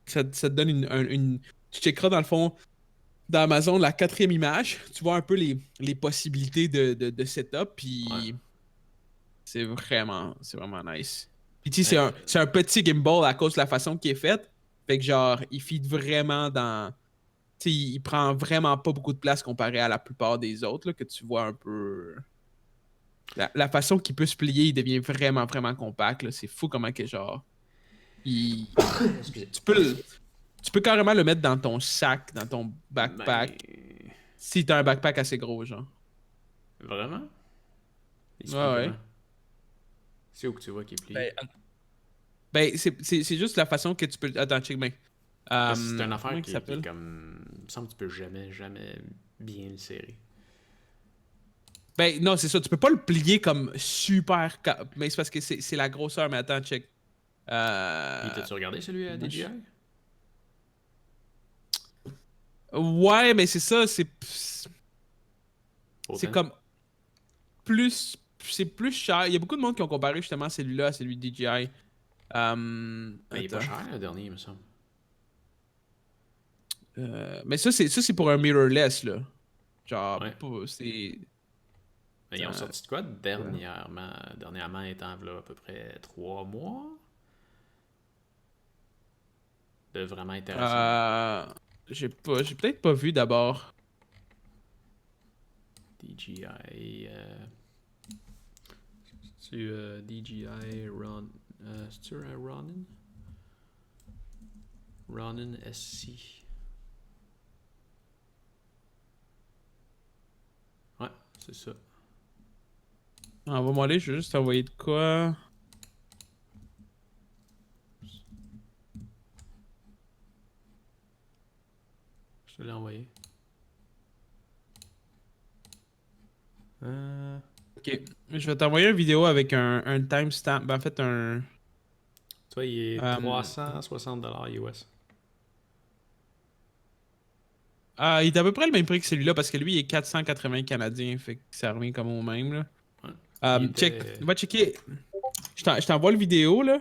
[SPEAKER 1] Ça te donne Tu checkeras dans le fond dans Amazon la 4e image. Tu vois un peu les possibilités de setup. Puis
[SPEAKER 2] Ouais.
[SPEAKER 1] c'est vraiment nice. Puis tu sais,
[SPEAKER 2] Euh,
[SPEAKER 1] c'est un petit gimbal à cause de la façon qu'il est fait. Fait que genre, il fit vraiment dans. Tu sais, il prend vraiment pas beaucoup de place comparé à la plupart des autres là, que tu vois un peu. La façon qu'il peut se plier, il devient vraiment compact. Là. C'est fou comment que genre. Il...
[SPEAKER 2] Excusez.
[SPEAKER 1] Tu peux carrément le mettre dans ton sac, dans ton backpack.
[SPEAKER 2] Ben...
[SPEAKER 1] Si t'as un backpack assez gros, genre.
[SPEAKER 2] Vraiment? Il se
[SPEAKER 1] Ouais,
[SPEAKER 2] plie
[SPEAKER 1] ouais.
[SPEAKER 2] comment? C'est où que tu vois qu'il est plié?
[SPEAKER 1] Ben, c'est juste la façon que tu peux. Attends, check bien.
[SPEAKER 2] Parce que c'est une affaire
[SPEAKER 1] comment
[SPEAKER 2] qui
[SPEAKER 1] il s'appelle?
[SPEAKER 2] est comme... Il me semble que tu peux jamais bien le serrer.
[SPEAKER 1] Ben, non, c'est ça. Tu peux pas le plier comme super. Mais c'est parce que c'est la grosseur. Mais attends, check.
[SPEAKER 2] Puis t'as-tu regardé celui à DJI?
[SPEAKER 1] Ouais, mais c'est ça. C'est
[SPEAKER 2] Autant?
[SPEAKER 1] comme plus. C'est plus cher. Il y a beaucoup de monde qui ont comparé justement celui-là à celui de DJI.
[SPEAKER 2] Mais il est pas
[SPEAKER 1] Attends.
[SPEAKER 2] cher, le dernier, il me semble.
[SPEAKER 1] Mais ça, c'est pour un mirrorless, là. Genre,
[SPEAKER 2] Ouais.
[SPEAKER 1] c'est.
[SPEAKER 2] Mais ils ont sorti de quoi dernièrement? Dernièrement étant là, à peu près 3 mois? De vraiment intéressant.
[SPEAKER 1] J'ai peut-être pas vu d'abord.
[SPEAKER 2] DJI... C'est-tu DJI c'est-tu Ronin? Ronin SC. Ouais, c'est ça.
[SPEAKER 1] On va m'aller, je vais juste t'envoyer de quoi.
[SPEAKER 2] Je te l'ai envoyé.
[SPEAKER 1] Ok. Je vais t'envoyer une vidéo avec un timestamp. Ben, en fait, un.
[SPEAKER 2] Tu vois, il est 360$ US.
[SPEAKER 1] Il est à peu près le même prix que celui-là parce que lui, il est 480 Canadiens. Fait que ça revient comme au même. Là.
[SPEAKER 2] Ouais.
[SPEAKER 1] Check. Va checker. Je t'envoie le vidéo. Là.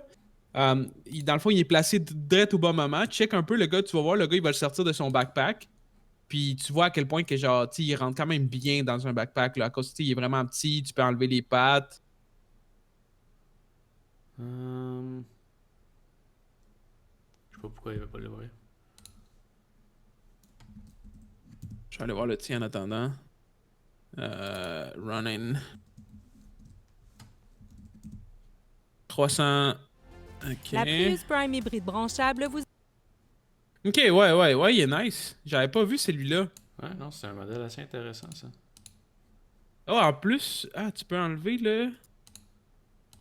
[SPEAKER 1] Dans le fond, il est placé direct au bon moment. Check un peu le gars. Tu vas voir, le gars, il va le sortir de son backpack. Puis tu vois à quel point que genre, il rentre quand même bien dans un backpack. Là, à cause, il est vraiment petit. Tu peux enlever les pattes.
[SPEAKER 2] Je sais pas pourquoi il veut pas l'ouvrir.
[SPEAKER 1] Je vais aller voir le tien en attendant. Running. 300. Ok.
[SPEAKER 4] La Prius Prime hybride branchable vous...
[SPEAKER 1] Ok, ouais, il est nice. J'avais pas vu celui-là.
[SPEAKER 2] Ouais, non, c'est un modèle assez intéressant, ça.
[SPEAKER 1] Oh, en plus, tu peux enlever le.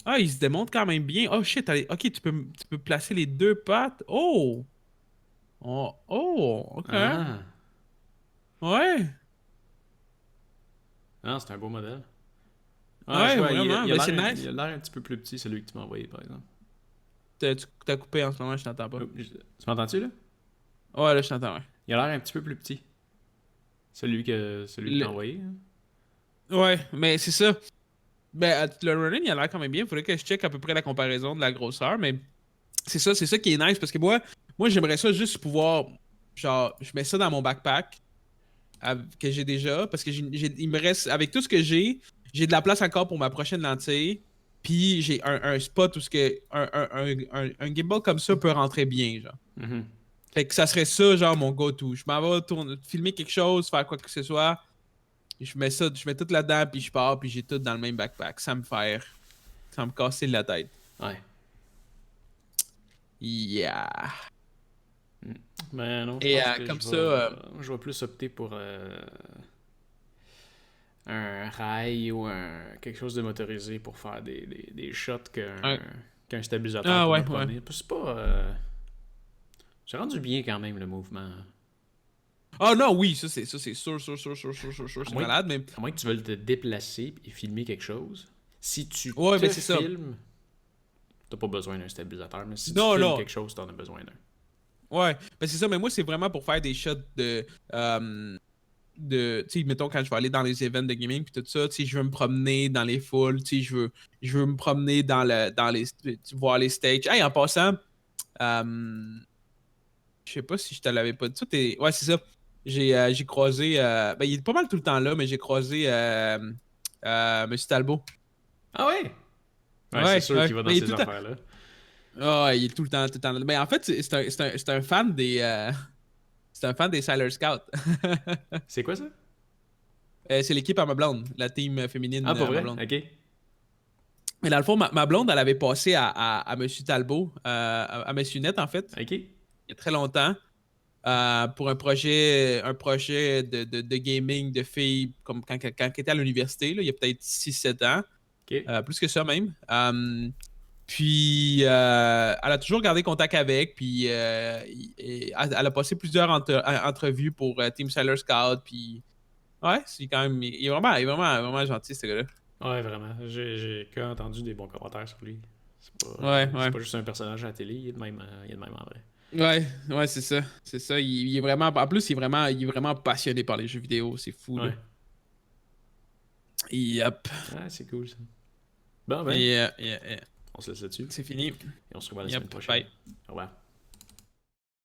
[SPEAKER 1] Ah, il se démonte quand même bien. Oh shit, allez. Ok, tu peux placer les deux pattes. Oh! Ok.
[SPEAKER 2] Ah!
[SPEAKER 1] Ouais.
[SPEAKER 2] Non, c'est un beau modèle.
[SPEAKER 1] Ouais,
[SPEAKER 2] je vois,
[SPEAKER 1] vraiment,
[SPEAKER 2] il a
[SPEAKER 1] ben, c'est
[SPEAKER 2] l'air
[SPEAKER 1] nice.
[SPEAKER 2] il a l'air un petit peu plus petit, celui que tu m'as envoyé, par exemple.
[SPEAKER 1] T'as coupé en ce moment, je t'entends pas.
[SPEAKER 2] Tu m'entends-tu, là?
[SPEAKER 1] Ouais, là, je t'entends, ouais.
[SPEAKER 2] Il a l'air un petit peu plus petit. Celui que tu m'as envoyé. Hein.
[SPEAKER 1] Ouais, mais c'est ça. Ben, le running, il a l'air quand même bien. Faudrait que je check à peu près la comparaison de la grosseur, mais c'est ça qui est nice parce que moi j'aimerais ça juste pouvoir. Genre, je mets ça dans mon backpack que j'ai déjà parce que il me reste. Avec tout ce que j'ai de la place encore pour ma prochaine lentille. Puis j'ai un spot où un gimbal comme ça peut rentrer bien, genre.
[SPEAKER 2] Mhm.
[SPEAKER 1] Fait que ça serait ça, genre, mon go-to. Je m'en vais filmer quelque chose, faire quoi que ce soit. Je mets tout là-dedans, puis je pars, puis j'ai tout dans le même backpack. Sans me casser la tête.
[SPEAKER 2] Ouais.
[SPEAKER 1] Yeah.
[SPEAKER 2] Ben non, je
[SPEAKER 1] Et
[SPEAKER 2] pense que
[SPEAKER 1] comme
[SPEAKER 2] je vais plus opter pour un rail ou quelque chose de motorisé pour faire des shots qu'un stabilisateur
[SPEAKER 1] Ah
[SPEAKER 2] pour
[SPEAKER 1] ouais,
[SPEAKER 2] me promener. C'est pas... J'ai rendu bien quand même le mouvement.
[SPEAKER 1] Ah non, oui, ça c'est sûr, c'est
[SPEAKER 2] moins
[SPEAKER 1] malade, mais.
[SPEAKER 2] À moins que tu veuilles te déplacer et filmer quelque chose. Si tu
[SPEAKER 1] Ouais,
[SPEAKER 2] te
[SPEAKER 1] ben c'est ça.
[SPEAKER 2] filmes, t'as pas besoin d'un stabilisateur, mais si tu
[SPEAKER 1] Non,
[SPEAKER 2] filmes
[SPEAKER 1] non.
[SPEAKER 2] quelque chose, t'en as besoin d'un.
[SPEAKER 1] Ouais, ben c'est ça, mais moi c'est vraiment pour faire des shots de tu sais, mettons quand je vais aller dans les events de gaming puis tout ça, tu sais, je veux me promener dans les foules, tu sais, je veux me promener dans les voir les stages. Hey, en passant, je sais pas si je te l'avais pas dit. Ouais, c'est ça. J'ai croisé. Ben, il est pas mal tout le temps là, mais j'ai croisé Monsieur Talbot.
[SPEAKER 2] Ah ouais? Ouais, c'est
[SPEAKER 1] Ouais,
[SPEAKER 2] sûr
[SPEAKER 1] ouais.
[SPEAKER 2] qu'il va dans
[SPEAKER 1] Mais il est
[SPEAKER 2] ces
[SPEAKER 1] tout le temps.
[SPEAKER 2] affaires-là.
[SPEAKER 1] Ah, ouais, il est tout le temps là. Mais en fait, c'est un fan des. C'est un fan des Sailor Scouts.
[SPEAKER 2] C'est quoi ça?
[SPEAKER 1] C'est l'équipe à ma blonde, la team féminine
[SPEAKER 2] Ah, pour
[SPEAKER 1] à ma
[SPEAKER 2] vrai?
[SPEAKER 1] blonde.
[SPEAKER 2] Ok.
[SPEAKER 1] Mais dans le fond, ma blonde, elle avait passé à Monsieur Talbot, à Monsieur Net, en fait,
[SPEAKER 2] Ok.
[SPEAKER 1] il y a très longtemps. Pour un projet de gaming de filles comme quand elle était à l'université, là, il y a peut-être 6-7 ans,
[SPEAKER 2] Ok.
[SPEAKER 1] plus que ça même. Puis elle a toujours gardé contact avec, puis elle a passé plusieurs entrevues pour Team Sailor Scout, puis ouais, c'est quand même, il est vraiment gentil ce gars-là.
[SPEAKER 2] Ouais, vraiment. J'ai que entendu des bons commentaires sur lui.
[SPEAKER 1] Ouais,
[SPEAKER 2] C'est
[SPEAKER 1] ouais.
[SPEAKER 2] pas juste un personnage à la télé, il est de même, en vrai.
[SPEAKER 1] Ouais, c'est ça. C'est ça. Il est vraiment. En plus, il est vraiment passionné par les jeux vidéo. C'est fou, là.
[SPEAKER 2] Ouais.
[SPEAKER 1] Yep.
[SPEAKER 2] Ah, c'est cool ça. Bon, ben,
[SPEAKER 1] Et
[SPEAKER 2] on se laisse là-dessus.
[SPEAKER 1] c'est fini.
[SPEAKER 2] Et on se revoit la
[SPEAKER 1] Yep.
[SPEAKER 2] semaine prochaine.
[SPEAKER 1] Bye.
[SPEAKER 2] Au revoir.